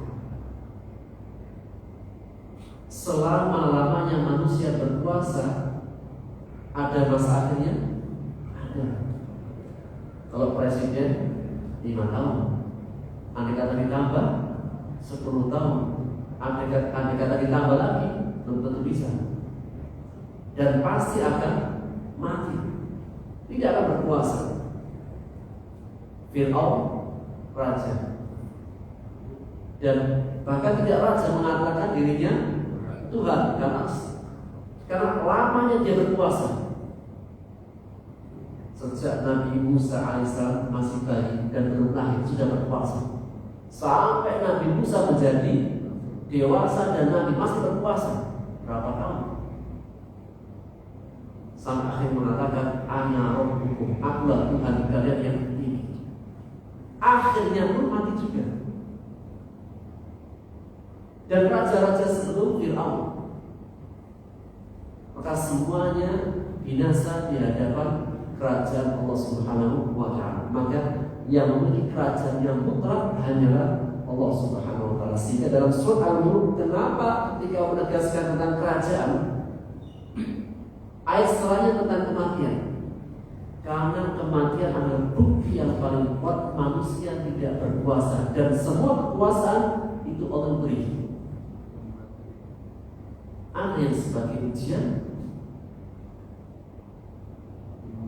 Selama-lamanya manusia berkuasa, ada masa akhirnya? Ada. Kalau presiden 5 tahun, andai kata ditambah 10 tahun, andai kata ditambah lagi, belum tentu bisa. Dan pasti akan mati, tidak akan berkuasa. Fir'aun raja, dan bahkan tidak raja mengatakan dirinya Tuhan, karena lamanya dia berkuasa. Sejak Nabi Musa alaihissalam masih bayi dan belum lahir sudah berkuasa, sampai Nabi Musa menjadi dewasa dan Nabi masih berkuasa. Berapa tahun? Sampai akhir mengatakan ana rabbukum, akulah Tuhan kalian yang ini. Akhirnya pun mati juga. Dan raja-raja sebelum Fir'aun, maka semuanya binasa di hadapan kerajaan Allah Subhanahu wa Ta'ala. Maka yang memiliki kerajaan yang mutlak hanyalah Allah Subhanahu wa Ta'ala. Sehingga dalam surah Al-Mulk, kenapa ketika menegaskan tentang kerajaan, ayat setelahnya tentang kematian? Karena kematian adalah bukti yang paling kuat manusia tidak berkuasa, dan semua kekuasaan itu Allah beri. Ada yang sebagai ujian,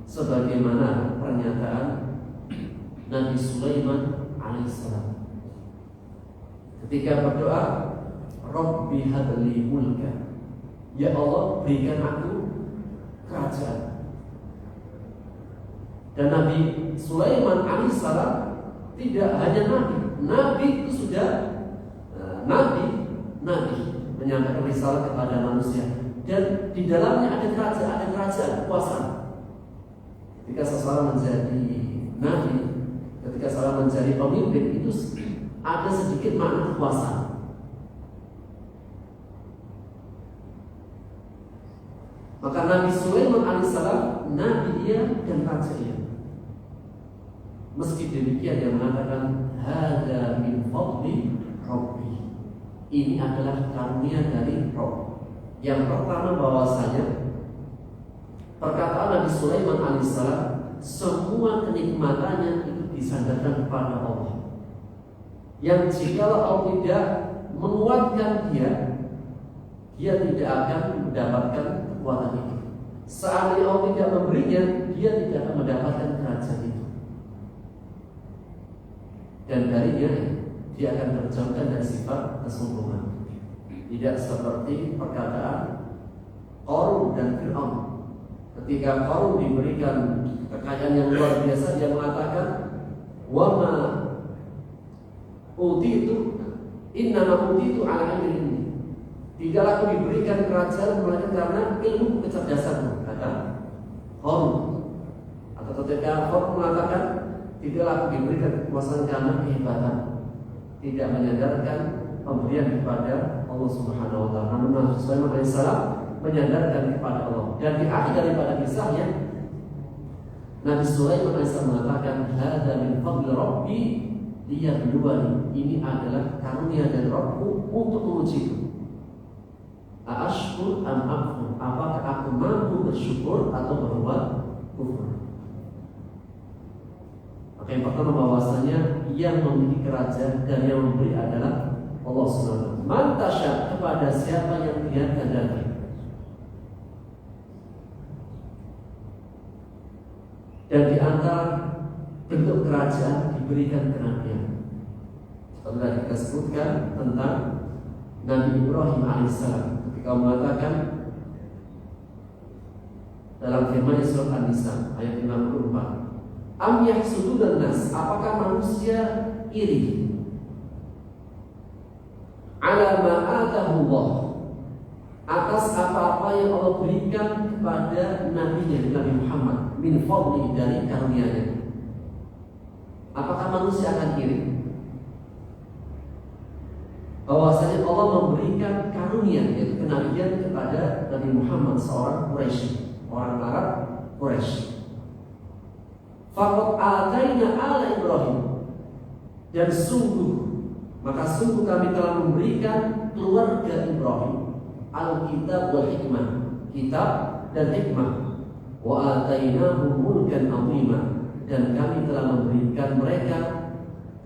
sebagaimana pernyataan Nabi Sulaiman alaihissalam ketika berdoa, Rabbi hadli mulka, ya Allah berikan aku kerajaan. Dan Nabi Sulaiman alaihissalam tidak hanya nabi itu sudah nabi menyampaikan risalah kepada manusia, dan di dalamnya ada kerajaan kekuasaan. Ketika seseorang menjadi nabi, ketika seseorang menjadi pemimpin, itu ada sedikit makna kekuasaan. Maka Nabi Sulaiman alaihissalam, nabi dia dan raja dia. Meski demikian dia mengatakan hada min fadli Rabbi, ini adalah karunia dari Rabb. Yang pertama bahwasanya perkataan Nabi Sulaiman alaihissalam, semua kenikmatannya itu disandarkan kepada Allah. Yang jikalau Allah tidak menguatkan dia tidak akan mendapatkan kekuatan itu. Seandainya Allah tidak memberinya, dia tidak akan mendapatkan kerajaan itu. Dan darinya dia akan terjauhkan dari sifat kesombongan. Tidak seperti perkataan Qarun dan Fir'aun. Ketika Qarun diberikan kekayaan yang luar biasa, dia mengatakan, "Wa ma utitu innama utitu ala ilmi." Tidaklah aku diberikan kerajaan melainkan karena ilmu kecerdasanmu, kata Qarun. Atau ketika Qarun mengatakan, tidaklah aku diberikan kekuasaan karena kehebatan, tidak menyadarkan pemberian kepada Allah Subhanahu wa taala. Namun Nabi Sulaiman alaihissalam menyadarkan kepada Allah. Dan di akhir daripada kisahnya, Nabi Sulaiman alaihissalam mengatakan, "Hadza min fadli Rabbi liyabluwani." Ini adalah karunia dari Rabbku untuk mengujiku. Ashkur am akfur, apakah aku mampu bersyukur atau berbuat kufur? Maka yang pertama bahwasanya yang memiliki kerajaan dan yang memberi adalah Allah Subhanahu wa taala. Man tasya, kepada siapa yang dia kehendaki. Dan di antara bentuk kerajaan diberikan kenabian. Setelah kita sebutkan tentang Nabi Ibrahim alaihissalam, ketika mengatakan dalam firman surat An-Nisa ayat 54, "Am yahsudun nas", apakah manusia iri ala ma atahullah, atas apa-apa yang Allah berikan kepada nabinya Nabi Muhammad, min fadli, dari karunia-Nya. Apakah manusia akan iri bahwasanya Allah memberikan karunia, yaitu kenabian, kepada Nabi Muhammad, seorang Quraisy, orang Arab Quraisy. Faqad ataina ala Ibrahim, dan maka sungguh kami telah memberikan keluarga Ibrahim al-kitab wal hikmah, kitab dan hikmah. Wa atainahum mulkan 'azima, dan kami telah memberikan mereka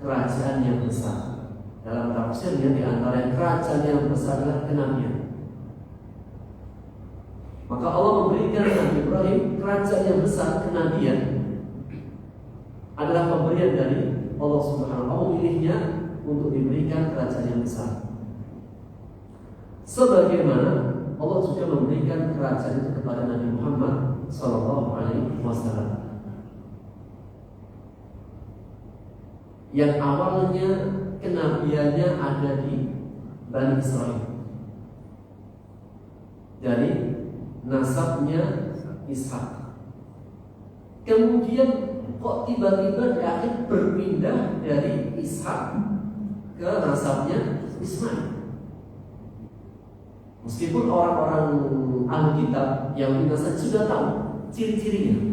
kerajaan yang besar. Dalam tafsirnya, di antara kerajaan yang besar adalah kenabian. Maka Allah memberikan Nabi Ibrahim kerajaan yang besar, kenabian adalah pemberian dari Allah Subhanahu wa taala, milihnya untuk diberikan kerajaan yang besar. Sebagaimana Allah juga memberikan kerajaan itu kepada Nabi Muhammad sallallahu alaihi wasallam, yang awalnya kenabiannya ada di Bani Israel, dari nasabnya Ishak. Kemudian kok tiba-tiba di akhir berpindah dari Ishak ke nasabnya Ismail. Meskipun orang-orang ahli kitab yang binasa sudah tahu ciri-cirinya,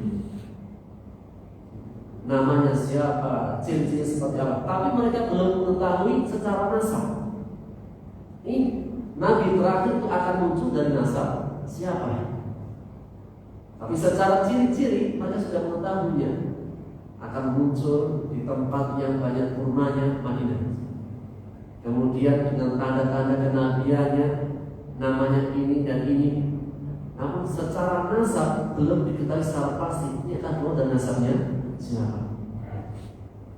namanya siapa, ciri-cirinya seperti apa, tapi mereka belum mengetahui secara nasab. Ini Nabi terakhir itu akan muncul dari nasab siapa? Tapi secara ciri-ciri mereka sudah mengetahuinya, akan muncul di tempat yang banyak kurmanya, Madinah. Kemudian dengan tanda-tanda kenabiannya, namanya ini dan ini. Namun secara nasab belum diketahui secara pasti ini akan keluar dari nasabnya siapa.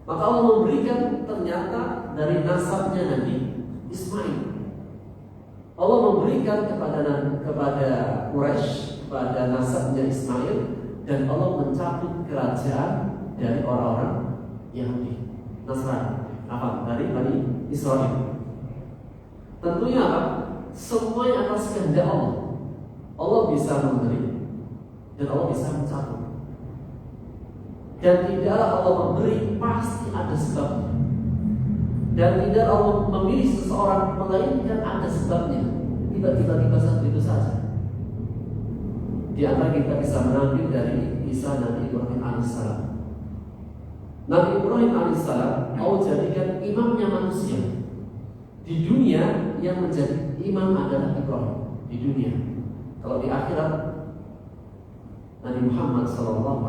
Maka Allah memberikan ternyata dari nasabnya Nabi Ismail. Allah memberikan kepada Quraisy, kepada nasabnya Ismail, dan Allah mencabut kerajaan dari orang-orang Yahudi, Nasrani, dari Bani Israel. Tentunya apa? Semuanya atas kehendak Allah. Allah bisa memberi dan Allah bisa mencabut. Dan tidaklah Allah memberi, pasti ada sebabnya. Dan tidak Allah memilih seseorang melainkan ada sebabnya. Tiba-tiba begitu saja. Di antara kita bisa mengambil dari kisah Nabi Ibrahim alaihissalam. Nabi Ibrahim alaihissalam Allah jadikan imamnya manusia. Di dunia yang menjadi imam adalah Ibrahim di dunia. Kalau di akhirat Nabi Muhammad SAW.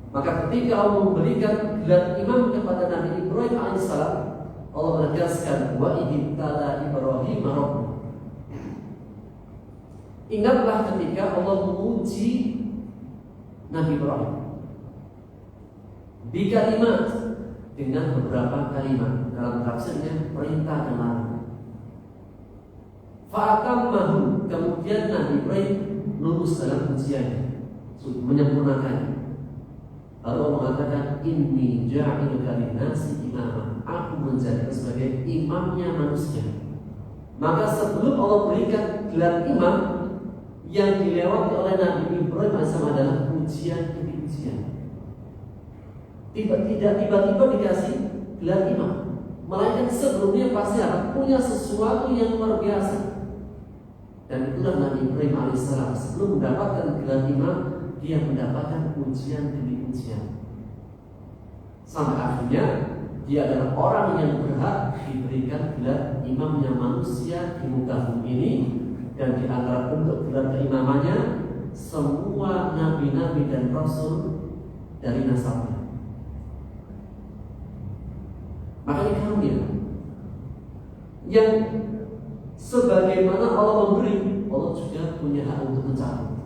Maka ketika Allah memberikan gelar imam kepada Nabi Ibrahim alaihissalam, Allah menegaskan wa idibtala Ibrahim rabbuh. Ingatlah ketika Allah menguji Nabi Ibrahim di kalimat dengan beberapa kalimat, dalam tafsirnya perintah dan larangan. Fa'atammahu, kemudian Nabi Ibrahim lulus dalam ujiannya, menyempurnakannya. Lalu Allah mengatakan, inni ja'iluka linnasi imama, aku menjadikan sebagai imamnya manusia. Maka sebelum Allah berikan gelar imam, yang dilewati oleh Nabi Ibrahim AS adalah ujian demi ujian. Tidak tiba-tiba dikasih gelar imam, melainkan sebelumnya pasti punya sesuatu yang luar biasa. Dan itulah Nabi Ibrahim alaihissalam, sebelum mendapatkan gelar imam, dia mendapatkan ujian demi ujian. Sampai akhirnya dia adalah orang yang berhak diberikan gelar imamnya manusia di muka bumi ini. Dan di antara bentuk gelar keimamannya, semua nabi-nabi dan rasul dari nasabnya. Makanya kami yang sebagaimana Allah memberi, Allah juga punya hak untuk mencabut.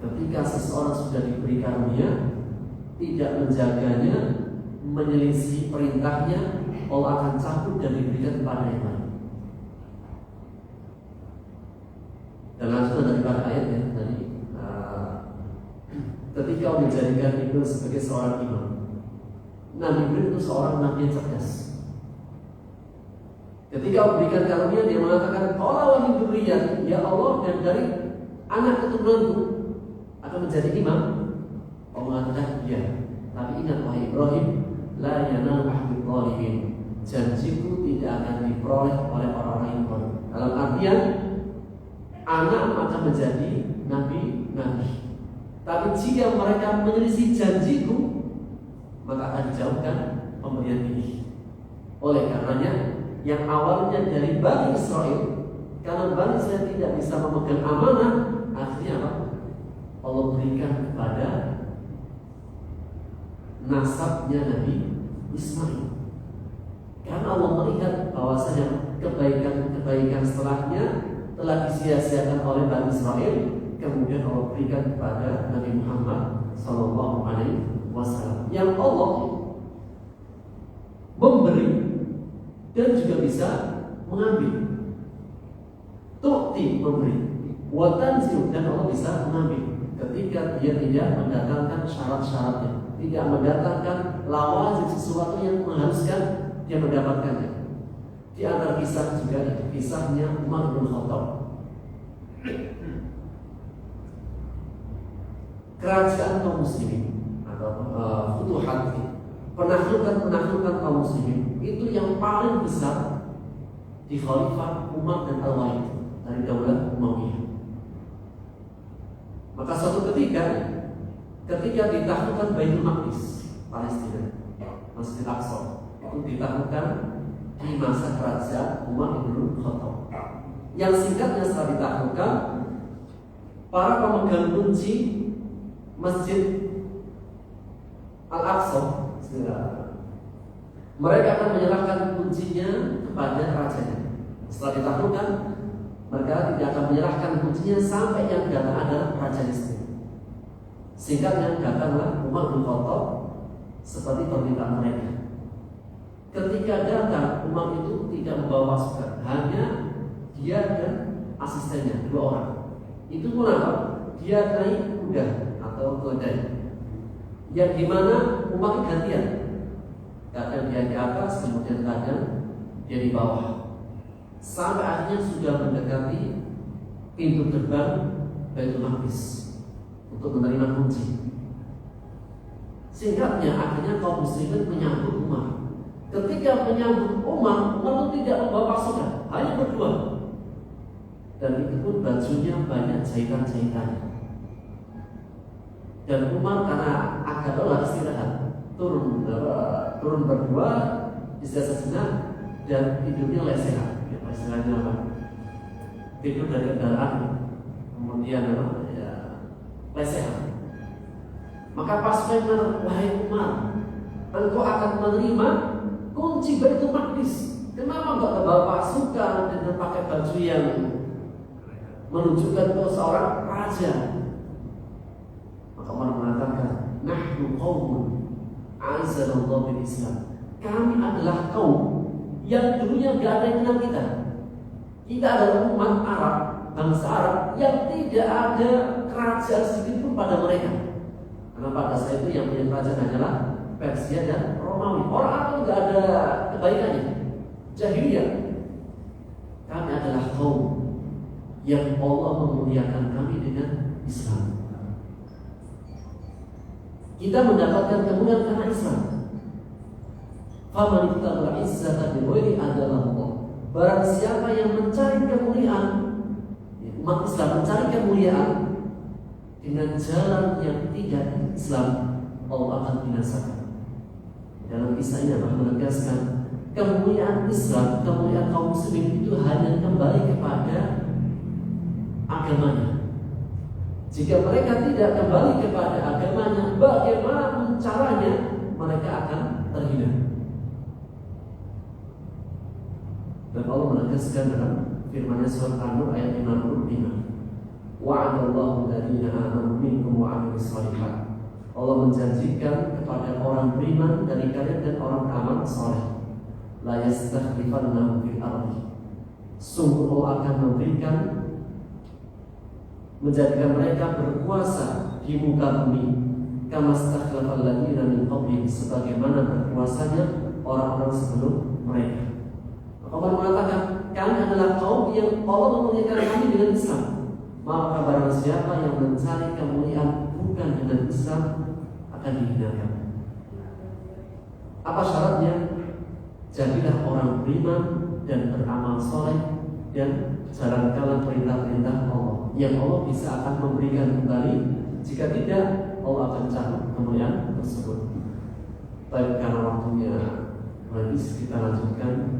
Ketika seseorang sudah diberi karunia, tidak menjaganya, menyelisih perintahnya, Allah akan cabut dan diberikan kepada yang lain. Dan langsung daripada ayatnya tadi, ketika Allah menjadikan Ibrahim sebagai seorang imam, Nabi Ibrahim itu seorang nabi yang cerdas. Ketika Allah berikan karunia, dia mengatakan, "Qala wa min dzurriyyati, ya Allah, dan dari anak keturunanku akan menjadi imam." Allah mengatakan, "Ya, tapi ingat wahai Ibrahim, la yanalu ahdul zalimin." Janjiku tidak akan diperoleh oleh orang-orang yang zalim. Dalam artian, anak akan menjadi nabi. Tapi jika mereka menyelisih janjiku, maka akan dijauhkan pemberian ini. Oleh karenanya, yang awalnya dari Bani Israel, karena Bani Israel tidak bisa memegang amanah, akhirnya apa? Allah berikan kepada nasabnya Nabi Ismail. Karena Allah melihat bahwasanya kebaikan setelahnya telah disia-siakan oleh Bani Israel, kemudian Allah berikan kepada Nabi Muhammad SAW, yang Allah memberi dan juga bisa mengambil. Tu'ti, memberi, wa tanzi'u, dan Allah bisa mengambil ketika dia tidak mendatangkan syarat-syaratnya, tidak mendatangkan lawazim, sesuatu yang mengharuskan dia mendapatkannya. Di antara kisah juga itu kisahnya Umar bin Khattab. Kerajaan kaum muslimin atau futuhat, penaklukan kaum muslimin itu yang paling besar di Khalifah Umar dan Al-Walid dari Daulah Umayyah. Maka suatu ketika ditaklukkan Baitul Maqdis, Palestina, Masjid Aqsa, itu ditaklukkan di masa kerajaan Umar bin Khattab. Yang singkatnya, setelah ditaklukkan, para pemegang kunci Masjid Al-Aqsa, mereka akan menyerahkan kuncinya kepada rajanya. Setelah ditaklukkan, mereka tidak akan menyerahkan kuncinya sampai yang datang adalah rajanya sendiri. Singkatnya, datanglah Umar bin Khattab seperti permintaan mereka. Ketika datang, Umar itu tidak membawa pasukan, hanya dia dan asistennya, 2 orang. Itu pun apa? Dia naik kuda atau keledai, yang dimana Umar gantian, kadang dia di atas, kemudian kadang dia di bawah, sampai akhirnya sudah mendekati pintu gerbang Baitul Maqdis untuk menerima kunci. Singkatnya, akhirnya kaum muslimin menyambut Umar. Ketika menyambut Umar itu tidak membawa pasukan, hanya berdua. Dan itu pun bajunya banyak jahitan-jahitannya. Dan Umar karena agak lelah istirahat, turun berdua, istirahat sejenak, dan tidurnya lesehan. Ya, istilahnya apa? Tidur dari kendaraan, kemudian lesehan. Maka pasukan benar, wahai Umar, engkau akan menerima kunci Baitul Maqdis. Kenapa enggak bawa pasukan dengan pakai baju yang menunjukkan kau seorang raja? Maka Umar mengatakan, nahnu qaumun a'azzanallahu bil Islam. Kami adalah kaum yang dulunya gak ada yang kenal kita. Kita adalah umat Arab, bangsa Arab yang tidak ada kerajaan sedikit pun pada mereka. Karena pada saat itu yang punya kerajaan hanyalah Persia dan Romawi. Orang Arab itu gak ada kebaikannya, jahiliyah. Kami adalah kaum yang Allah memuliakan kami dengan Islam. Kita mendapatkan kemuliaan karena Islam. Faman ibtagha izzata bighairi adalah Allah. Barang siapa yang mencari kemuliaan, umat Islam mencari kemuliaan dengan jalan yang tidak Islam, Allah akan binasakan. Dalam kisah ini Allah menegaskan kemuliaan Islam, kemuliaan kaum muslimin itu hanya kembali kepada agamanya. Jika mereka tidak kembali kepada agamanya, bagaimana caranya mereka akan terhina. Dan Allah menegaskan dalam firman-Nya surat An-Nur ayat 55. Wa'adallahu alladziina aamanu minkum wa 'amilus shalihat. Allah menjanjikan kepada orang beriman dari kalian dan orang beramal saleh, la yastakhlifannahum fil ardi. Sungguh Allah akan memberikan, menjadikan mereka berkuasa di muka bumi, kama stakhlafal ladziina min qablihim, sebagaimana berkuasanya orang-orang sebelum mereka. Allah mengatakan, kami adalah kaum yang Allah memuliakan kami dengan Islam. Maka barang siapa yang mencari kemuliaan bukan dengan Islam akan dihinakan. Apa syaratnya? Jadilah orang beriman dan beramal soleh dan jalankanlah perintah-perintah Allah, yang Allah bisa akan memberikan kembali. Jika tidak, Allah akan cabut kemuliaan tersebut. Tapi karena waktunya habis, kita lanjutkan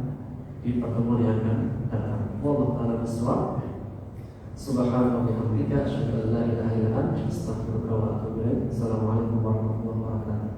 di pertemuan yang akan datang. Wallahu a'lam bishawab. Subhanallah wa bihamdika, asyhadu an la ilaha illa anta, astaghfiruka wa atubu ilaik. Assalamualaikum warahmatullahi wabarakatuh.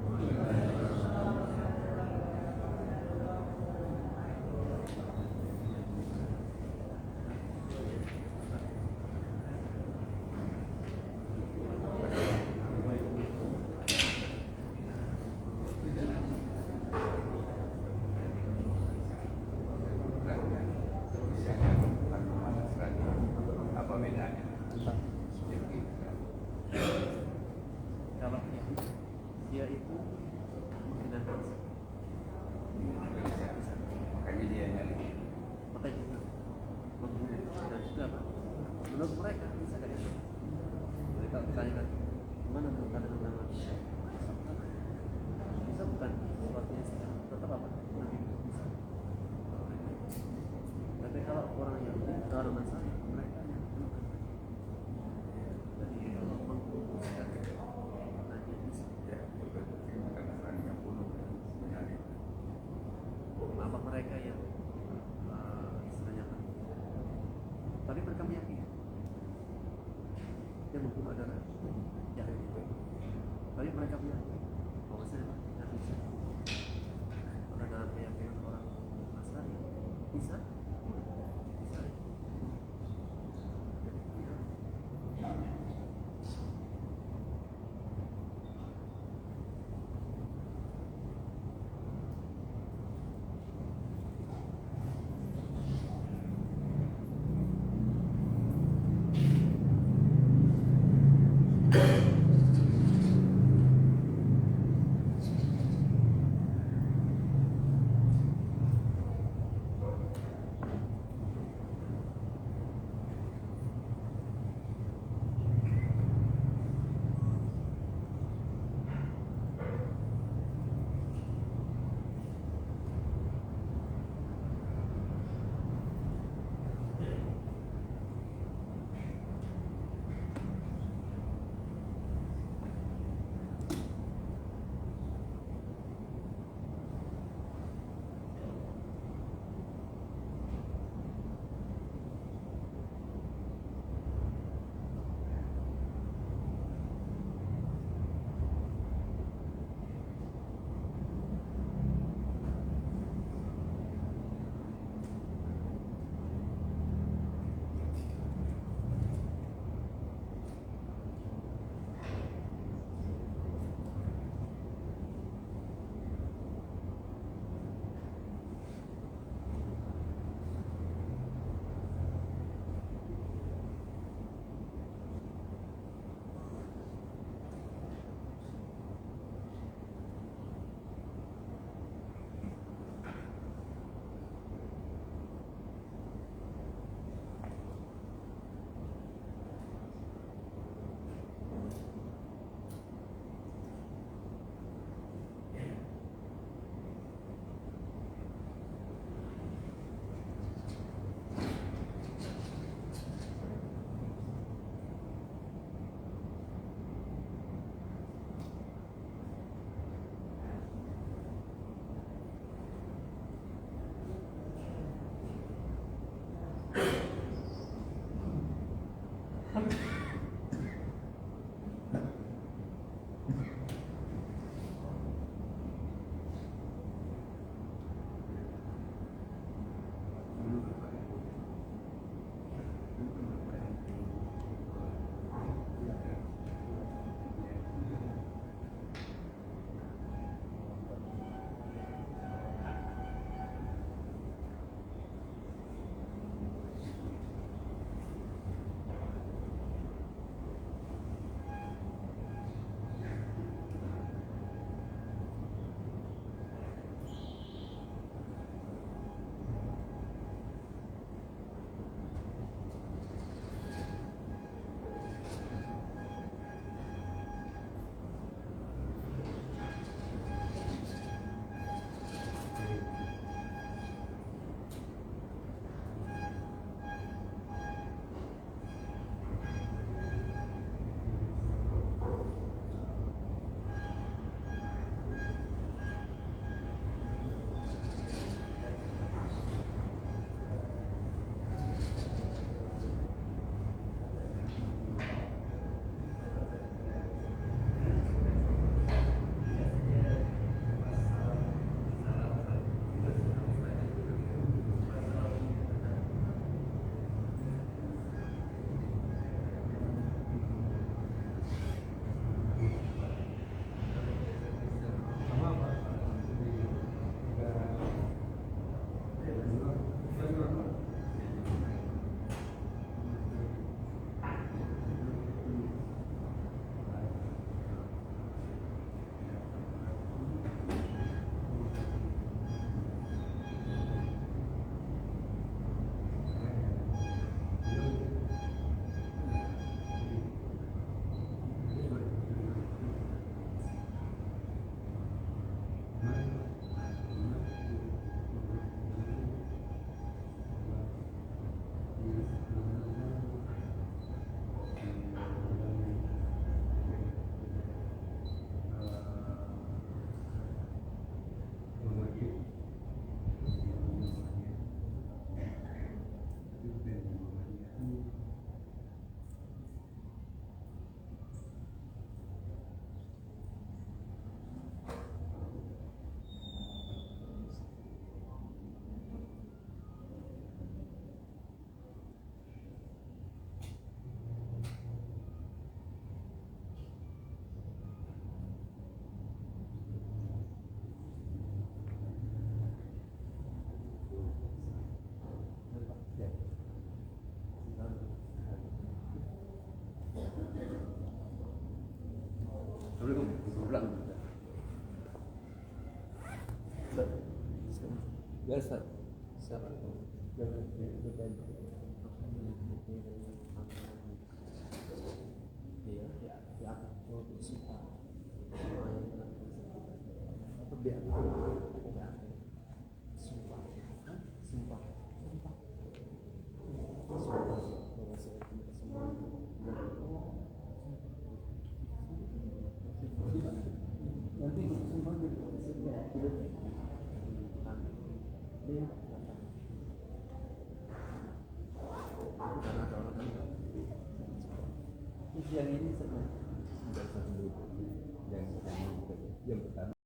Menurut mereka bisa kan? Mereka bertanyakan mana bukan nama bisa bukan sesuatu yang tetap apa? Bisa. Tapi kalau orang yang tidak masalah, mereka jadi kalau mengkhususkan nanti bisa. Apa mereka yang istilahnya? Tapi mereka meyakini yang hukum adalah jahil. Tapi mereka meyakini bahwasanya tidak bisa. Maka dalam keyakinan orang Nasrani bisa. Biasa. Yang ini yang pertama